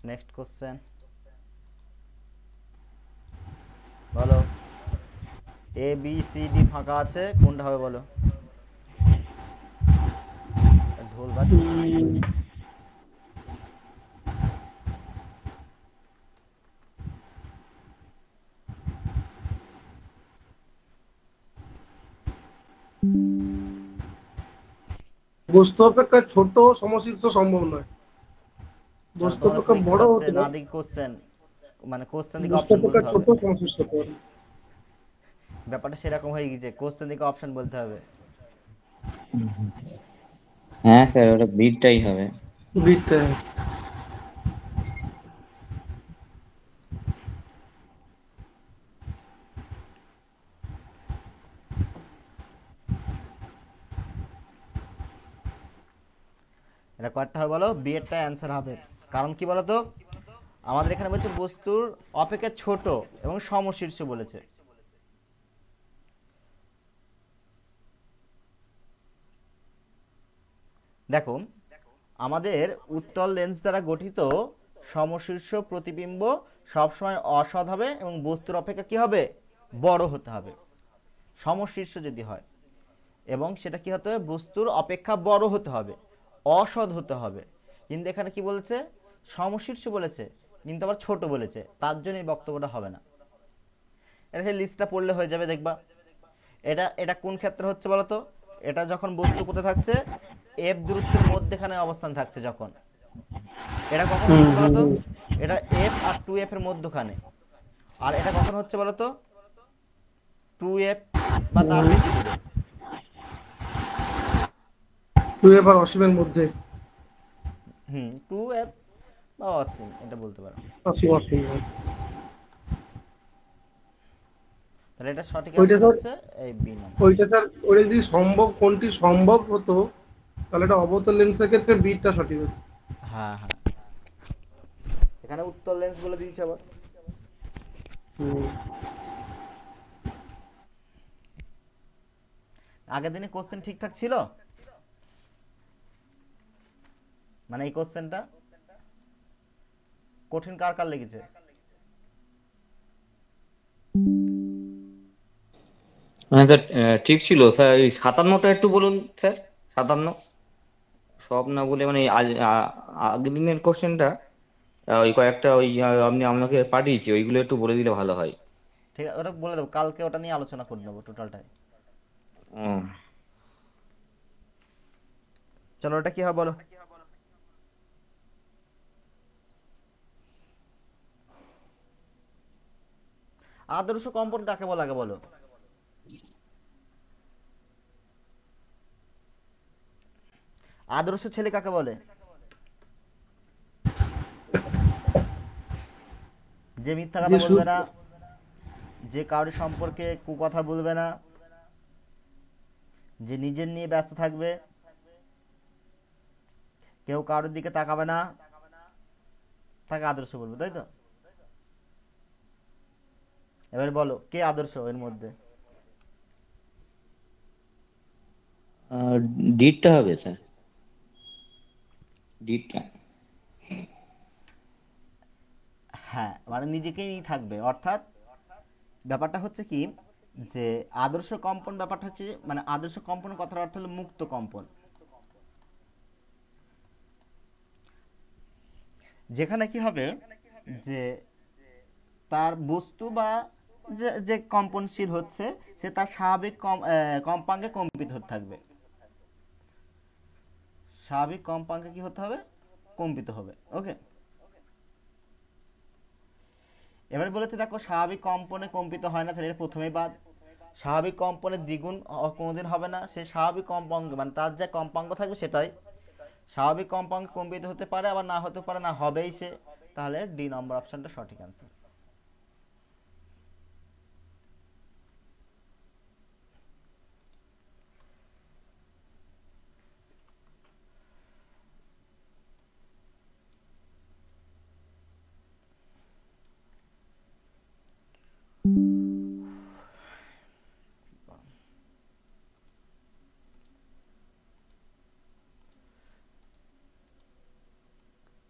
নেক্সট কোশ্চেন বলো। এ বি সি ডি ফাঁকা আছে, কোনটা হবে বলো? ঢোল বাজছে তো। বস্তু অপেক্ষা ছোট সমশীর্ষ সম্ভব নয়, কেন বস্তু তোমাদের অপেক্ষা পরীক্ষার বড় হচ্ছে হতে না পারে, দিকে কোশ্চেন, মানে কোশ্চেন দিকে বস্তু অপশন অপেক্ষা বলতে হবে? ছোট সমশীর্ষ হতে পারে। ব্যাপারটা সেরকম হয়ে গেছে, কোশ্চেন দিকে অপশন বলতে হবে। হ্যাঁ স্যার, ওটা বিটটাই হবে। বৃত্তে এটা কয়টা হবে বলো? বি এরটা অ্যান্সার হবে। কারণ কি বলতো, আমাদের এখানে বলছে বস্তুর অপেক্ষা ছোট এবং সমশীর্ষ বলেছে। দেখো, আমাদের উত্তল লেন্স দ্বারা গঠিত সমশীর্ষ প্রতিবিম্ব সবসময় অসৎ হবে এবং বস্তুর অপেক্ষা কি হবে? বড় হতে হবে সমশীর্ষ যদি হয়। এবং সেটা কি হতে হবে? বস্তুর অপেক্ষা বড় হতে হবে, অসৎ হতে হবে। কিন্তু এখানে কি বলেছে? সমশীর্ষ বলেছে, কিন্তু আবার ছোট বলেছে, তার জন্য এই বক্তব্যটা হবে না। এটা সেই লিস্টটা পড়লে হয়ে যাবে, দেখবা। এটা এটা কোন ক্ষেত্রে হচ্ছে বলতো? এটা যখন বস্তু কোথায় থাকছে? এফ দূরত্বের মধ্যেখানে অবস্থান থাকছে যখন। এটা কখন হচ্ছে বলতো? এটা এফ আর টু এফ এর মধ্যখানে। আর এটা কখন হচ্ছে বলতো? টু এফ বা তার বেশি দূরে। তুই এবার অসীমের মধ্যে। টু এফ বা অসীম, এটা বলতে পারো। অসীম অসীম তাহলে এটা সঠিক ওইটা অ্যান্সার স্যার, হচ্ছে এই বি নম্বর। ওইটা স্যার, ওইটা যদি সম্ভব, কোনটি সম্ভব হতো, তাহলে এটা অবতল লেন্সের ক্ষেত্রে বিটটা সঠিক হতো। হ্যাঁ হ্যাঁ, এখানে উত্তল লেন্স বলে দিয়েছে আবার। হুম। আগের দিনে কোশ্চেন ঠিকঠাক ছিল, মানে এই কোশ্চেনটা কঠিন কার কার লেগেছে? মানে স্যার ঠিক ছিল স্যার। এই 57টা একটু বলুন স্যার। 57 সব না বলে, মানে আগের দিনের কোশ্চেনটা, ওই কয়েকটা ওই আপনি আমাকে পাঠিয়েছি, ওইগুলো একটু বলে দিলে ভালো হয়। ঠিক আছে, ওটা বলে দেবো, কালকে ওটা নিয়ে আলোচনা করে নেবো টোটালটাই। ও, চলো, ওটা কি হবে বলো। আদর্শ কম্পন কাকে বলে আগে বলো। আদর্শ ছেলে কাকে বলে? যে মিথ্যা যে কথা বলবে সূত্র, না, যে কারোর সম্পর্কে কুকথা বলবে না, যে নিজের নিয়ে ব্যস্ত থাকবে, কেউ কারোর দিকে তাকাবে না, তাকে আদর্শ বলবে, তাই তো? এবার বলো কে আদর্শ এর মধ্যে? ডিটটা হবে স্যার, ডিটটা। হ্যাঁ, মানে নিজেকেই নিয়ে থাকবে, অর্থাৎ ব্যাপারটা হচ্ছে কি, যে আদর্শ কম্পন ব্যাপারটা হচ্ছে, মানে আদর্শ কম্পন কথার অর্থ হলো মুক্ত কম্পন। যেখানে কি হবে, যে তার বস্তু বা যে যে কম্পনশীল হচ্ছে, সে তার স্বাভাবিক কম্পাঙ্কে কম্পিত হতে থাকবে। স্বাভাবিক কম্পাঙ্কে কি হতে হবে? কম্পিত হবে। ওকে, এবারে বলেছে দেখো, স্বাভাবিক কম্পনে কম্পিত হয় না, তাহলে এটা প্রথমেই বাদ। স্বাভাবিক কম্পনের দ্বিগুণ কোনোদিন হবে না। সে স্বাভাবিক কম্পাঙ্ক, মানে তার যে কম্পাঙ্ক থাকবে সেটাই। স্বাভাবিক কম্পাঙ্ক কম্পিত হতে পারে, আবার না হতে পারে, না হবেই সে। তাহলে ডি নম্বর অপশনটা সঠিক অ্যান্সার।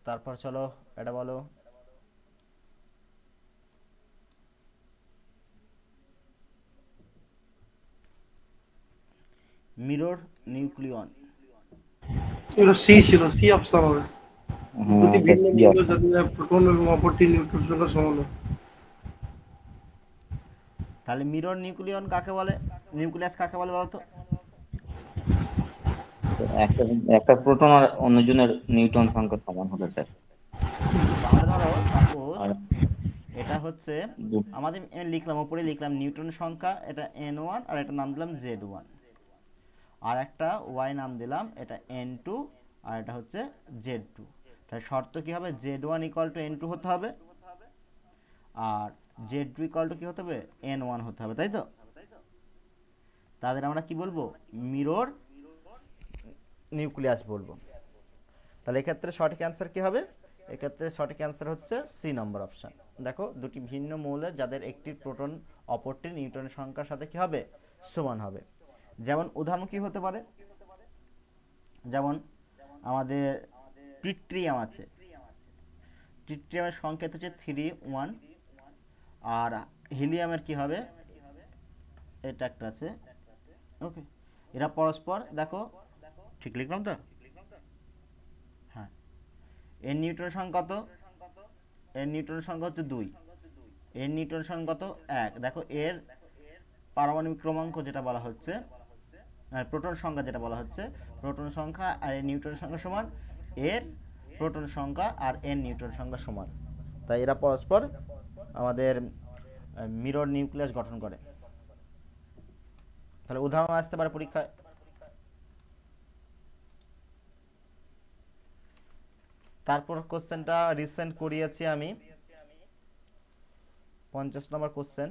তারপর চলো এটা বলো। Mirror nucleon. এটা সি ছিল, সি অপশন হবে। দুটি হ্যাঁ স্যার ভিন্ন সি নিউক্লিয় অপশন। যাদের প্রোটন এবং অপরটি নিউট্রন সংখ্যা সমান হয়। তাহলে মিরর নিউক্লিয়ন কাকে বলে, নিউক্লিয়াস কাকে বলে বলো তো? একটা একটা প্রোটন আর অন্যজনের নিউটন সংখ্যা সমান হলো স্যার। তাহলে ধরো সাপোজ আর এটা হচ্ছে দু- আমাদের লিখলাম, উপরে লিখলাম নিউটন সংখ্যা, এটা N1 আর এটা নাম দিলাম Z1, আর একটা ওয়াই নাম দিলাম, এটা N2 আর এটা হচ্ছে Z2। তাহলে শর্ত কি হবে, Z1 ইকুয়াল টু N2 হতে হবে আর Z2 ইকুয়াল টু কি হতে হবে, N1 হতে হবে, তাই তো? তাদের আমরা কি বলবো, মিরর নিউক্লিয়াস বলবো। তাহলে এক্ষেত্রে সঠিক অ্যান্সার কি হবে, এক্ষেত্রে সঠিক অ্যান্সার হচ্ছে সি নম্বর অপশন। দেখো দুটি ভিন্ন মৌলের যাদের একটি প্রোটন অপরটির নিউটনের সংখ্যার সাথে কি হবে, সমান হবে। যেমন উদাহরণ কি হতে পারে, যেমন আমাদের ট্রিটিয়াম আছে, ট্রিটিয়ামের সংকেত হচ্ছে 3 1, আর হিলিয়ামের কি হবে, এটা একটা আছে, ওকে। এরা পরস্পর দেখো, ঠিক লিখলাম তো? হ্যাঁ, এর নিউটনের সংখ্যা কত, এর নিউটনের সংখ্যা হচ্ছে 2, এর নিউটনের সংখ্যা কত 1। দেখো এর পারমাণবিক ক্রমাঙ্ক যেটা বলা হচ্ছে, প্রোটন সংখ্যা যেটা বলা হচ্ছে, প্রোটন সংখ্যা আর এর নিউটনের সংখ্যা সমান, এর প্রোটন সংখ্যা আর এর নিউটন সংখ্যা সমান, তাই এরা পরস্পর আমাদের মিরর নিউক্লিয়াস গঠন করে। তাহলে উদাহরণ আসতে পারে পরীক্ষায়। তারপর কোশ্চেনটা রিসেন্ট করিয়েছি আমি, 50 নম্বর কোশ্চেন।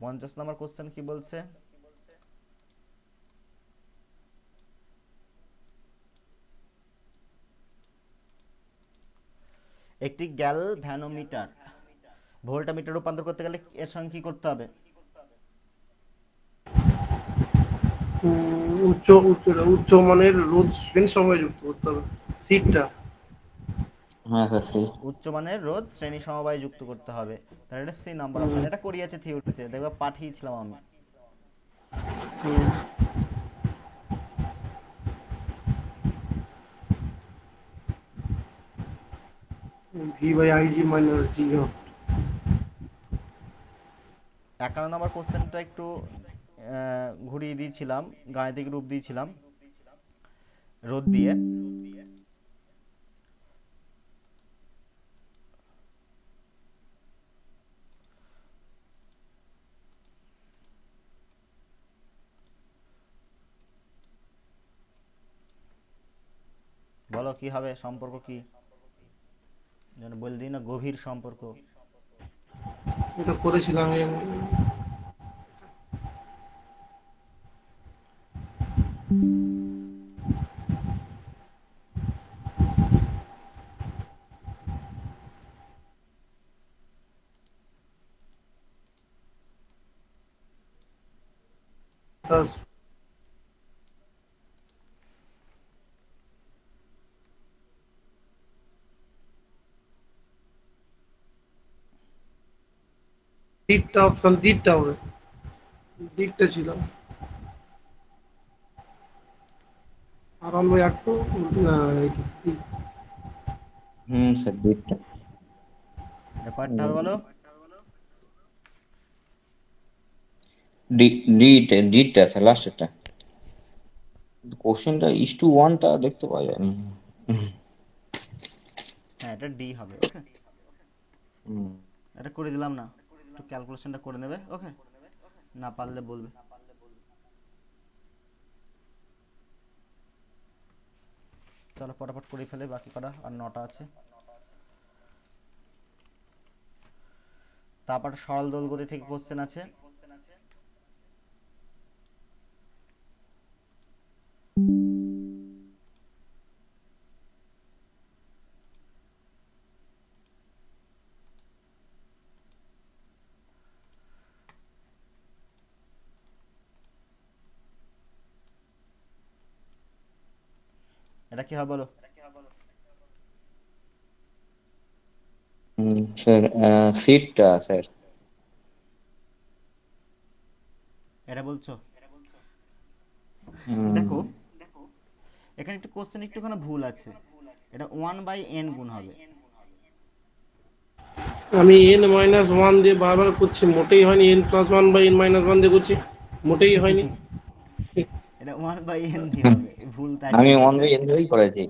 পঞ্চাশ নম্বর কোশ্চেন কি বলছে, একটি গ্যালভ্যানোমিটার ভোল্টামিটার রূপান্তর করতে গেলে এর সঙ্গে কি করতে হবে? উচ্চ উচ্চ উচ্চ মানের রোধ শ্রেণী সময় যুক্ত করতে হবে, সিটটা। হ্যাঁ স্যার সি। উচ্চমানের রোধ শ্রেণী সমবায় যুক্ত করতে হবে, তাহলে এটা সি নাম্বার অপশন। এটা করিয়েছে থিওরিতে, দেখবে পাঠিয়েছিলাম আমি। V by I G minus G. 51 নম্বর কোশ্চেনটা একটু ঘুরিয়ে দিয়েছিলাম, গাণিতিক রূপ দিয়েছিলাম রোধ দিয়ে। বলো কি হবে, সম্পর্ক কি, যেন বলে দিই না, গভীর সম্পর্ক। এটা করেছিলাম দিকটা অপশন দিকটা হবে, দিকটা ছিল R on by R two. Sir দিকটা। ব্যাপারটা হবে বলো। ডিটা স্যার লাস্টেরটা। কোশ্চেনটা ইস টু ওয়ানটা দেখতে পাওয়া যায়নি। হ্যাঁ, এটা ডি হবে, ওকে। এটা করে দিলাম না, একটু ক্যালকুলেশনটা করে নেবে, ওকে, না পারলে বলবে। চলো ফটাফট করে ফেলে, বাকি করা আর 9টা আছে। তারপর সরল দোলগতি থেকে কোশ্চেন আছে। এটা কি হবে বলো? স্যার সিটটা স্যার। এটা বলছো? হুম, দেখো এখানে একটু কোশ্চেন একটুখানি ভুল আছে, এটা 1/n গুণ হবে। আমি n-1 দিয়ে বারবার করছি, মোটেই হয়নি। n+1/n-1 দিয়ে করছি, মোটেই হয়নি। এটা 1/n দিয়ে হবে, ভুল টাইপিং আমি ওয়ান হয়েছে। বাই এন ধরেই করেছি,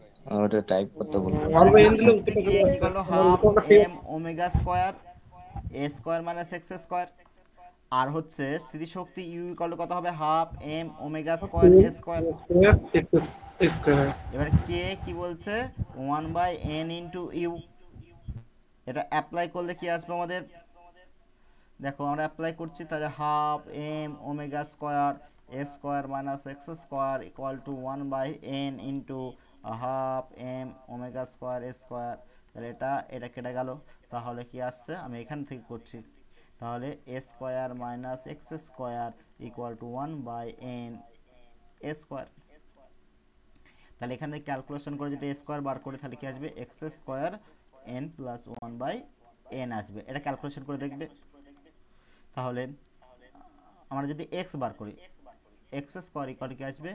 ওটা টাইপ করতে ভুল করেছি। 1/n দিলে সত্যি উত্তরটা কে চলে কি আসছে, করলো, আমার হাফ উত্তরটা ঠিক M omega square a square minus x square, আর হচ্ছে স্থিতিশক্তি ইউ ইকুয়াল টু কত হবে, half m omega square a square. Square. এবার কে কি বলছে, 1/n ইন্টু ইউ। এটা অ্যাপ্লাই করলে কি আসবে আমাদের, দেখো আমরা অ্যাপ্লাই করছি, তাহলে half m omega square a square minus x square equal to 1/n into half m omega square a square. তাহলে এটা কেটে গেল, তাহলে কি আসছে, আমি এখান থেকে করছি, তাহলে A square minus x square equal to 1/n A square. তাহলে এখানে ক্যালকুলেশন করে যদি এ স্কোয়ার বার করে তাহলে কি আসবে, x square N plus 1/n আসবে। এটা ক্যালকুলেশন করে দেখবে। তাহলে আমরা যদি এক্স বার করি, এক্স স্কোয়ার ইকুয়াল টু কি আসবে,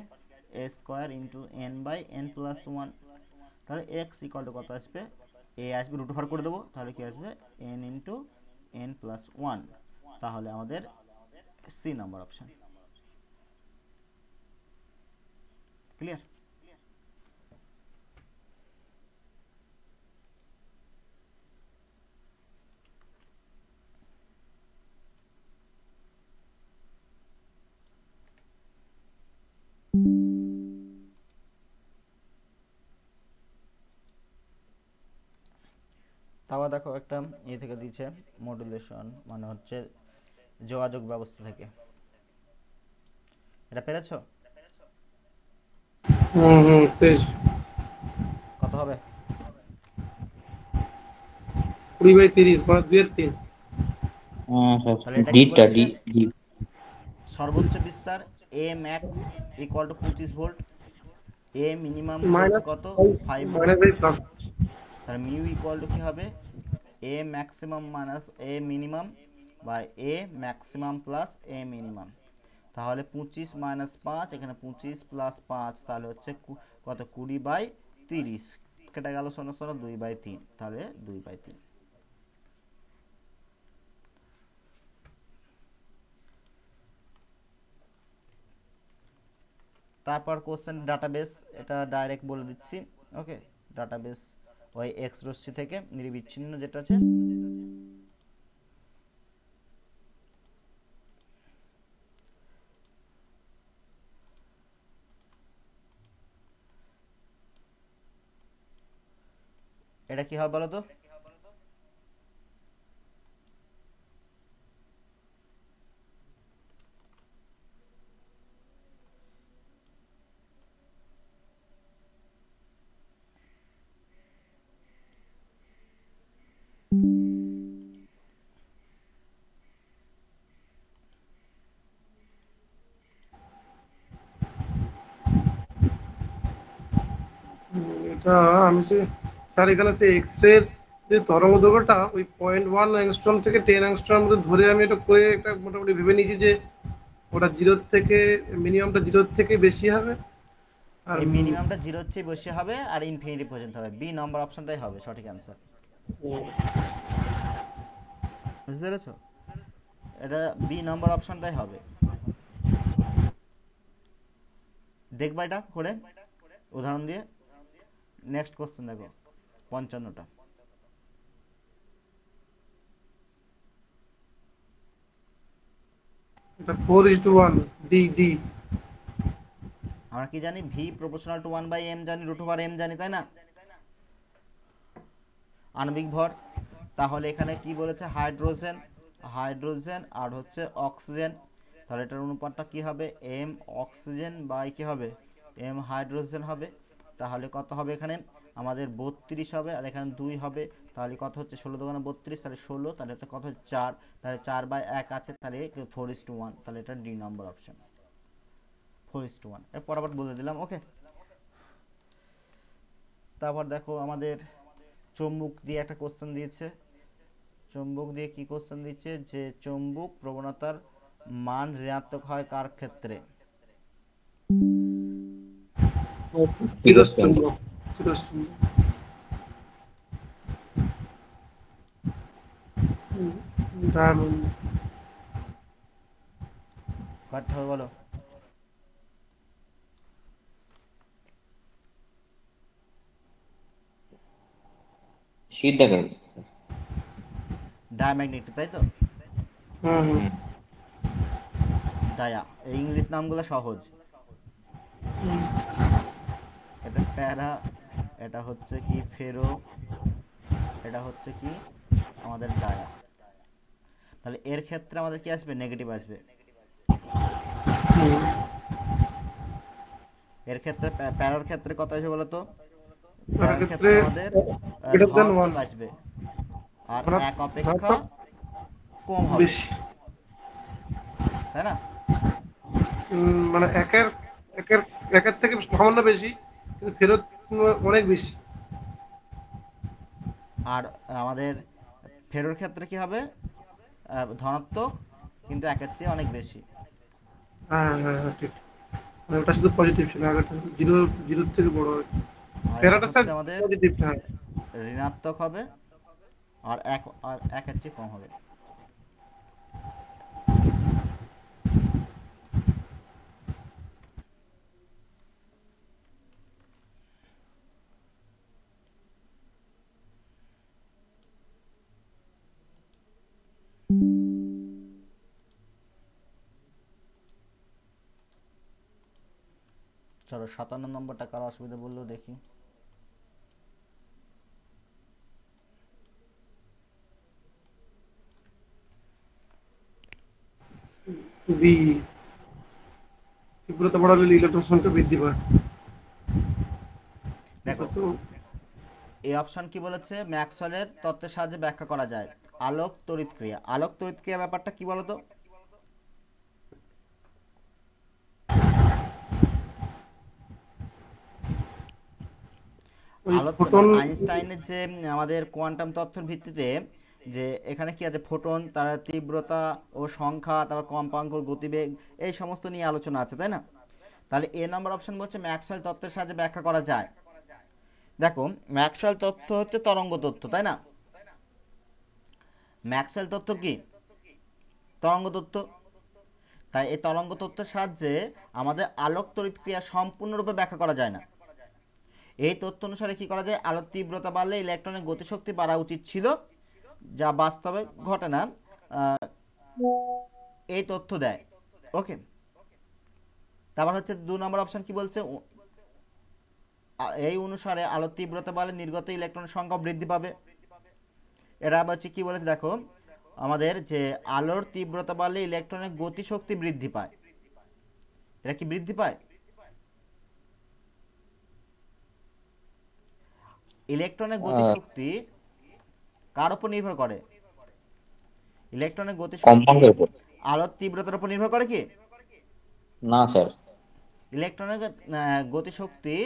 এ স্কোয়ার ইন্টু n/n প্লাস 1। তাহলে এক্স ইকুয়াল টু কত আসবে, এ আসবে, রুট ওভার করে দেবো, তাহলে কি আসবে, n ইন্টু n প্লাস 1। তাহলে আমাদের সি নাম্বার অপশন ক্লিয়ার। তারপর দেখো একটা থেকে দিয়েছে, মডুলেশন মানে হচ্ছে যোগাযোগ ব্যবস্থা থেকে, এটা পেরেছো? তেইশ। কত হবে? 20/30 মানে 2/3। তাহলে এটা কি ডিটা বলেছে, ডি ডি সর্বোচ্চ বিস্তার A max equal to 25 volt, A minimum বলছে মাইনাস কত, 5 ভোল্ট। Minus by plus. তাহলে মিউ ইকুয়াল টু কি হবে, A maximum minus A minimum by A maximum plus A minimum. তাহলে 25 - 5, এখানে 25 + 5, তাহলে হচ্ছে কত, 20/30। কেটে গেল 0 0, 2/3, তাহলে 2/3। তারপর কোশ্চেন ডাটাবেস, এটা ডাইরেক্ট বলে দিচ্ছি। ওকে, ডাটাবেস ওই এক্স রশ্মি থেকে নিরবিচ্ছিন্ন যেটা আছে, এটা কি হবে বলো তো, এটা আমি স্যার এখানে সে এক্স রে যে তরঙ্গ দৈর্ঘ্যটা ওই 0.1 অ্যাংস্ট্রম থেকে 10 অ্যাংস্ট্রমের মধ্যে ধরে আমি এটা করে একটা মোটামুটি ভেবে নিয়েছি যে ওটা জিরোর থেকে মিনিমামটা জিরোর থেকে বেশি হবে। আর এই মিনিমামটা জিরোর চেয়ে বেশি হবে আর ইনফিনিটি পর্যন্ত হবে, বি নম্বর অপশনটাই হবে সঠিক অ্যান্সার। বুঝতে পেরেছো, এটা বি নম্বর অপশনটাই হবে। দেখবা এটা করে উদাহরণ দিয়ে। নেক্সট কোশ্চেন দেখো, 55টা। এটা 4:1 ডি ডি। আমরা কি জানি, ভি প্রপোর্শনাল টু 1/m জানি, √m জানি, তাই না, আণবিক ভর। তাহলে এখানে কি বলেছে, হাইড্রোজেন, হাইড্রোজেন আর হচ্ছে অক্সিজেন, তাহলে এটার অনুপাতটা কি হবে, m অক্সিজেন বাই কি হবে, m হাইড্রোজেন হবে। তাহলে কত হবে, এখানে আমাদের 32 হবে, আর এখানে 2 হবে, তাহলে কত হচ্ছে, 16 2 32, তাহলে 16, তাহলে এটা কত হচ্ছে 4, তাহলে 4/1 আছে, তাহলে 4:1, তাহলে এটা ডি নম্বর অপশন 4:1। এর পরাবর্তী বলে দিলাম। ওকে, তারপর দেখো আমাদের চুম্বক দিয়ে একটা কোশ্চেন দিয়েছে। চুম্বক দিয়ে কি কোশ্চেন দিচ্ছে, যে চুম্বক প্রবণতার মান ঋণাত্মক হয় কার ক্ষেত্রে? চিরস্চুম্বক। চিরস্চুম্বক। ডায়মন্ড। কাটতে হবে বলো। শীত দেখার। ডায়াম্যাগনেটিক, তাই তো? হুম হুম ডায়া, এই ইংলিশ নামগুলো সহজ। হুম। এটা প্যারা, এটা হচ্ছে কি ফেরো, এটা হচ্ছে কি আমাদের ডায়া। তাহলে এর ক্ষেত্রে আমাদের কি আসবে? নেগেটিভ আসবে। হুম। এর ক্ষেত্রে প্যারার ক্ষেত্রে কত আসবে বলো তো? তার প্যারার ক্ষেত্রে ক্ষেত্রে আমাদের greater than ধনাত্মক 1, আসবে, আর ধনাত্মক এক অপেক্ষা ধনাত্মক কম হবে, বেশি। তাই না? মানে একের একের একের থেকে সামান্য বেশি, কিন্তু ফেরত অনেক বেশি। আর আমাদের ফেরোর ক্ষেত্রে কি হবে? ধনাত্মক, কিন্তু একের চেয়ে অনেক বেশি। হ্যাঁ হ্যাঁ হ্যাঁ, ঠিক। মানে ওটা শুধু পজিটিভ ছিল, আগেরটা জিরো, জিরোর থেকে বড় হয়। আর এটা ফেরাটা স্যার হচ্ছে আমাদের পজিটিভ, হ্যাঁ। ঋণাত্মক হবে, আর একের চেয়ে কম হবে। চলো 57 নম্বরটা কার অসুবিধা বললো দেখি। বি, তীব্রতা বাড়ালে ইলেকট্রন সংখ্যা বৃদ্ধি পায়। দেখো, এটা তো এই অপশন কি বলেছে? ম্যাক্সওয়েলের তত্ত্বের সাহায্যে ব্যাখ্যা করা যায় আলোক তড়িৎ ক্রিয়া। আলোক তড়িৎ ক্রিয়া ব্যাপারটা কি বলতো? ওই আলোক ফোটন। মানে আইনস্টাইনের যে আমাদের কোয়ান্টাম তত্ত্বের ভিত্তিতে যে এখানে কি আছে, ফোটন, তার তীব্রতা ও সংখ্যা, তারপর কম্পাঙ্ক, গতিবেগ, এই সমস্ত নিয়ে আলোচনা আছে, তাই না? তাহলে এ নাম্বার অপশন বলছে ম্যাক্সওয়েল তত্ত্বের সাহায্যে ব্যাখ্যা করা যায়। দেখো, ম্যাক্সওয়েল তত্ত্ব হচ্ছে তরঙ্গ তত্ত্ব, তাই না? ম্যাক্সওয়েল তত্ত্ব কি? তরঙ্গ তত্ত্ব। তাই এই তরঙ্গ তত্ত্বের সাহায্যে আমাদের আলোক তড়িৎ ক্রিয়া সম্পূর্ণরূপে ব্যাখ্যা করা যায় না। এই তথ্য অনুসারে কি করা যায়? আলোর তীব্রতা বাড়লে ইলেকট্রনের গতিশক্তি বাড়া উচিত ছিল, যা বাস্তবে ঘটে না। এই তথ্য দেয়। ওকে, তারপর হচ্ছে 2 নম্বর অপশন কি বলছে? এই অনুসারে আলোর তীব্রতা বাড়লে নির্গত ইলেকট্রনের সংখ্যা বৃদ্ধি পাবে। এরা আবার হচ্ছে কি বলেছে দেখো, আমাদের যে আলোর তীব্রতা বাড়লে ইলেকট্রনের গতিশক্তি বৃদ্ধি পায়। এটা কি বৃদ্ধি পায়? ইলেকট্রনের গতিশক্তি কার উপর নির্ভর করে? ইলেকট্রনের গতিশক্তি কম্পাঙ্কের উপর। আলোর তীব্রতার উপর নির্ভর করে কি? না স্যার, ইলেকট্রনের গতিশক্তি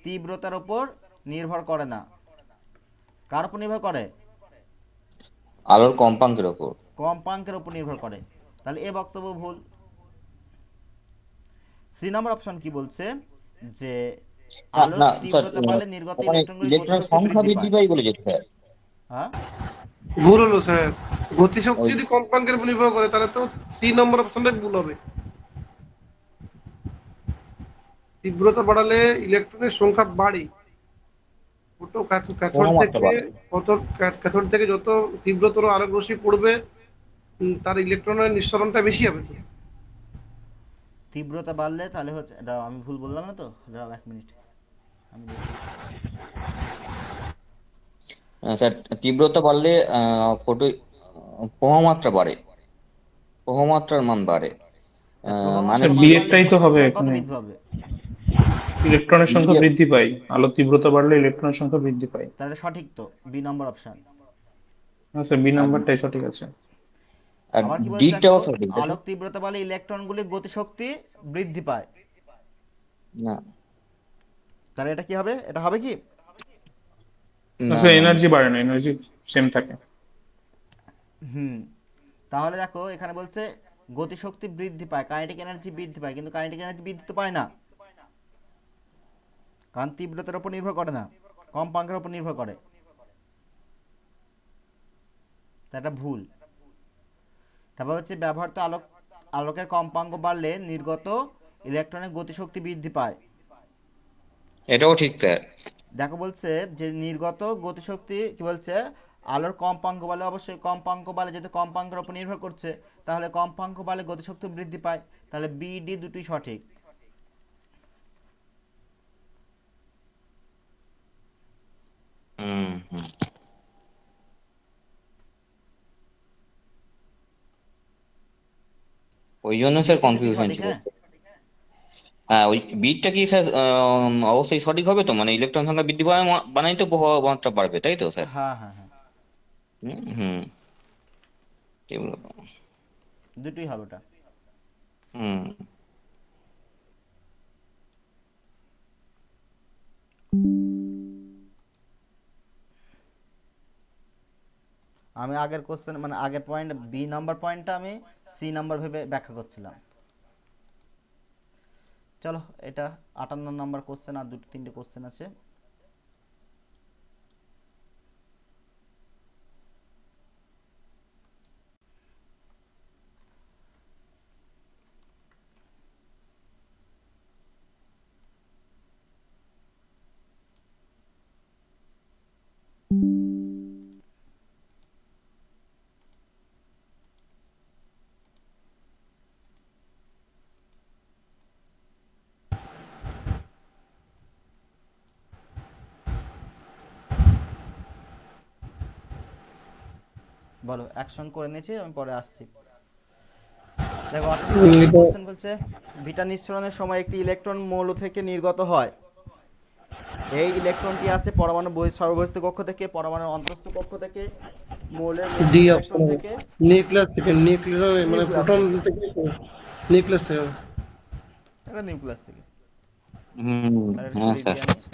তীব্রতার উপর নির্ভর করে না। কার উপর নির্ভর করে? আলোর কম্পাঙ্কের উপর। কম্পাঙ্কের উপর নির্ভর করে। তাহলে এ বক্তব্য ভুল। সি নম্বর অপশন কি বলছে? যে আলোর না স্যার, তীব্রতা বাড়লে নির্গত ওখানে ইলেকট্রনগুলির ইলেকট্রনের গতিশক্তি সংখ্যা বৃদ্ধি বৃদ্ধি পায়। পায় বলে যেতে স্যার। হ্যাঁ, ভুল হলো স্যার। গতিশক্তি ওই যদি কম্পাঙ্কের উপর নির্ভর করে, তাহলে তো 3 নম্বর অপশনটাই ভুল হবে। তীব্রতা বাড়ালে ইলেকট্রনের সংখ্যা বাড়ে। ক্যাথোড ঘনমাত্রা থেকে বাড়ে। ক্যাথোড থেকে যত তীব্রতর আলোক রশ্মি পড়বে, তার ইলেকট্রনের নিঃসরণটা বেশি হবে। তীব্রতা বাড়লে তাহলে হচ্ছে, এটা আমি ভুল বললাম না তো? দাঁড়াও 1 মিনিট, আমি দেখি। স্যার, তীব্রতা বাড়লে প্রবাহমাত্রা বাড়ে, প্রবাহমাত্রার মান বাড়ে। মানে প্রবাহমাত্রার মান বি বাড়লে এরটাই তো ফোটনের হবে সংখ্যা কত এখানে। বৃদ্ধি পাবে? ইলেকট্রনের সংখ্যা বি- বৃদ্ধি পায়, আলোর তীব্রতা বাড়লে ইলেকট্রনের সংখ্যা বৃদ্ধি পায়। তাহলে সঠিক তো, বি নম্বর অপশন। হ্যাঁ স্যার, বি আর নাম্বারটাই সঠিক আছে। আর আবার কি বলছে ডিটাও দেখো, সঠিক, দেখো। আলোক তীব্রতা বাড়লে ইলেকট্রনগুলির গতিশক্তি বৃদ্ধি পায়। না, তাহলে এটা কি হবে? এটা হবে কি? না স্যার না না। এনার্জি বাড়ে না, এনার্জি সেম থাকে। হুম, তাহলে দেখো এখানে বলছে গতিশক্তি বৃদ্ধি পায়, কাইনেটিক এনার্জি বৃদ্ধি পায়, কিন্তু কাইনেটিক এনার্জি বৃদ্ধি তো পায় না, কারণ তীব্রতার উপর নির্ভর করে না, কম্পাঙ্কের উপর নির্ভর করে। তা এটা ভুল। তারপর হচ্ছে ব্যবহৃত আলোকের কম্পাঙ্ক বাড়লে নির্গত ইলেকট্রনের গতিশক্তি বৃদ্ধি পায়। এটাও ঠিক স্যার। দেখো বলছে যে নির্গত গতিশক্তি কি বলছে, আলোর কম্পাঙ্ক বাড়লে, অবশ্যই কম্পাঙ্ক বাড়লে, যেহেতু কম্পাঙ্কের উপর নির্ভর করছে, তাহলে কম্পাঙ্ক বাড়লে গতিশক্তি বৃদ্ধি পায়, তাহলে বি ডি দুটোই সঠিক। হুম হুম। ওই জন্য বি স্যার ডি দুটোই কনফিউশন সঠিক, ছিল। হ্যাঁ। হ্যাঁ, ওই বিটটা কি স্যার অবশ্যই সঠিক হবে তো, মানে ইলেকট্রন সংখ্যা বৃদ্ধি পাওয়া বানাই তো প্রভাব মাত্রা বাড়বে, তাই তো স্যার? হ্যাঁ হ্যাঁ হ্যাঁ, হুম হুম। এগুলো। দুটোই হবে ওটা। হুম। আমি আগের কোশ্চেন মানে আগের পয়েন্ট বি নাম্বার পয়েন্টটা আমি সি নাম্বার ভেবে ব্যাখ্যা করছিলাম। চলো, এটা 58 নাম্বার কোশ্চেন, আর দুটো তিনটে কোশ্চেন আছে। বলো, অ্যাকশন করে নিয়েছি, আমি পরে আসছি। দেখো 58 নাম্বার এটা কোশ্চেন বলছে বিটা নিঃসরণের সময় একটি ইলেকট্রন মৌল থেকে নির্গত হয়। এই ইলেকট্রনটি আসে পরমাণু সর্ববহিস্থ কক্ষ থেকে, পরমাণুর অন্তঃস্থ কক্ষ থেকে, মৌলের ডি মধ্যে অপশন ইলেকট্রন হবে, থেকে, নিউক্লিয়াস থেকে, নিউক্লিয়ার মানে নিউক্লিয়াস প্রোটন থেকে। থেকে, নিউক্লিয়াস থেকে হবে। এটা নিউক্লিয়াস থেকে। হুম। আর এটা হ্যাঁ সরিয়ে স্যার। দিই আমি।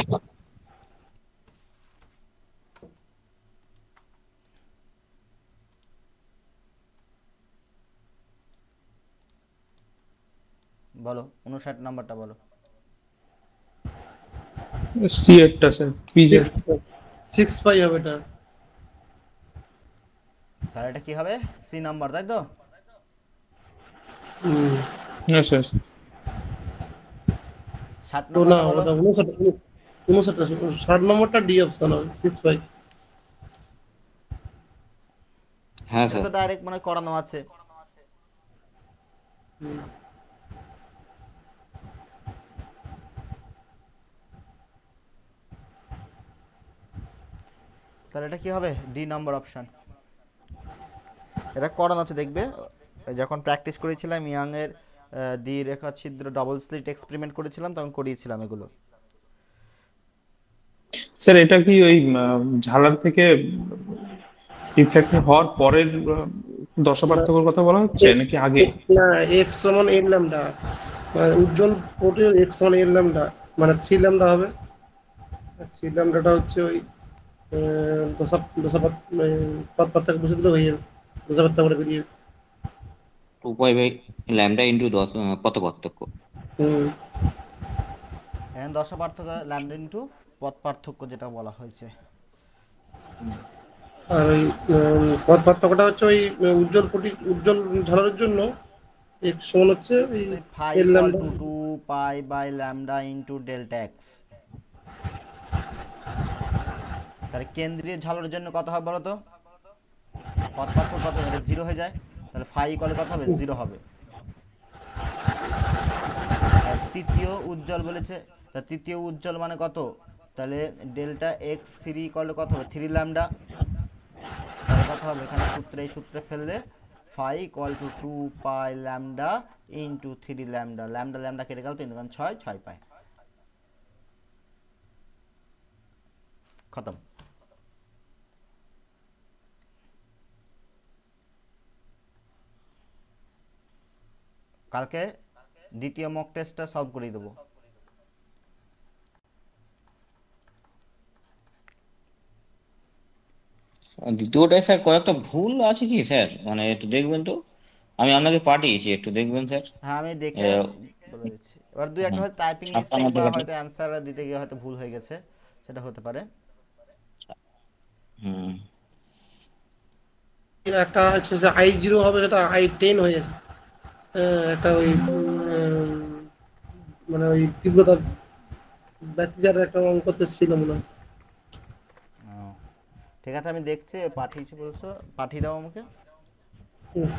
বলো 59 নাম্বারটা বলো। সি এরটা স্যার, পিজেড। 6 পাই হবে এটা। তাহলে এটা কি হবে, সি নাম্বার, তাই তো? হুম। হ্যাঁ স্যার। 60 তো না, নাম্বারটা বলো। ওটা 59, 60 নম্বরটা ডি অপশন হবে, 6 পাই। হ্যাঁ এটা স্যার। তো ডাইরেক্ট মানে করানো আছে। তাহলে এটা কি হবে, ডি নাম্বার অপশন। এটা করানো আছে, দেখবে যখন প্র্যাকটিস করেছিলাম ইয়াং এর দ্বিরেখা ছিদ্র ডবল স্লিট এক্সপেরিমেন্ট করেছিলাম, তখন করিয়েছিলাম এগুলো। স্যার এটা কি ওই ঝালার থেকে রিফ্লেক্টর হওয়ার পরের দশা না, পার্থক্যের কথা বলা হচ্ছে নাকি আগে? না, এক্স সমান এর ল্যামডা, মানে উজ্জ্বল প্রোটে এক্স সমান এর ল্যামডা, মানে 3 ল্যামডা হবে। 3 ল্যামডাটা হচ্ছে ওই দশা দশা পথ পার্থক্য বসে দিলে হয়ে যাবে, দশা পার্থক্য করে বেরিয়ে। 2 পাই ল্যামডা ইন্টু কত পার্থক্য? হুম। এখানে দশা পার্থক্য ল্যামডা ইনটু পথ পার্থক্য যেটা বলা হয়েছে। আর ওই পথ পার্থক্যটা হচ্ছে ওই উজ্জ্বল ঝালরের জন্য এক্স সমান হচ্ছে ওই ফাই এর equal lambda. To 2 pi lambda into delta X. তাহলে কেন্দ্রীয় ঝালরের জন্য কত হবে বলো তো, পথ পার্থক্য কত, এটা 0 হয়ে যায়, তাহলে ফাই ইকুয়াল কত হবে, 0 হবে। আর তৃতীয় উজ্জ্বল বলেছে, তা তৃতীয় উজ্জ্বল মানে কত, তাহলে ডেল্টা এক্স 3 ইকুয়াল কত হবে, 3 ল্যামডা। তাহলে কত হবে, এখানে এই সূত্রে ফেললে phi equal to 2 pi lambda into 3 lambda, lambda lambda কেটে গেল, 3 6 6 পাই। খতম। কালকে দ্বিতীয় মক টেস্টটা সলভ করে দেবো। দ্বিতীয়টায় স্যার কয়েকটা ভুল আছে কি স্যার, মানে একটু দেখবেন তো, আমি আপনাকে পাঠিয়েছি, একটু দেখবেন স্যার। হ্যাঁ, আমি দেখে আহ, বলে দিচ্ছি। এবার দুই একটা হুম, হয়তো টাইপিং সাতটার মিস্টেক মধ্যে বা কাটি। হয়তো অ্যান্সার দিতে গিয়ে হয়তো ভুল হয়ে গেছে, সেটা হতে পারে। হুম। একটা হচ্ছে যে I0 হবে, সেটা I10 হয়ে যাচ্ছে। একটা ওই মানে ওই তীব্রতা ব্যতিচারের একটা অঙ্কতে ছিল মনে হয়। ও, ঠিক আছে, আমি দেখছি। পাঠিয়েছি বলছো, পাঠিয়ে দাও আমাকে। হুম।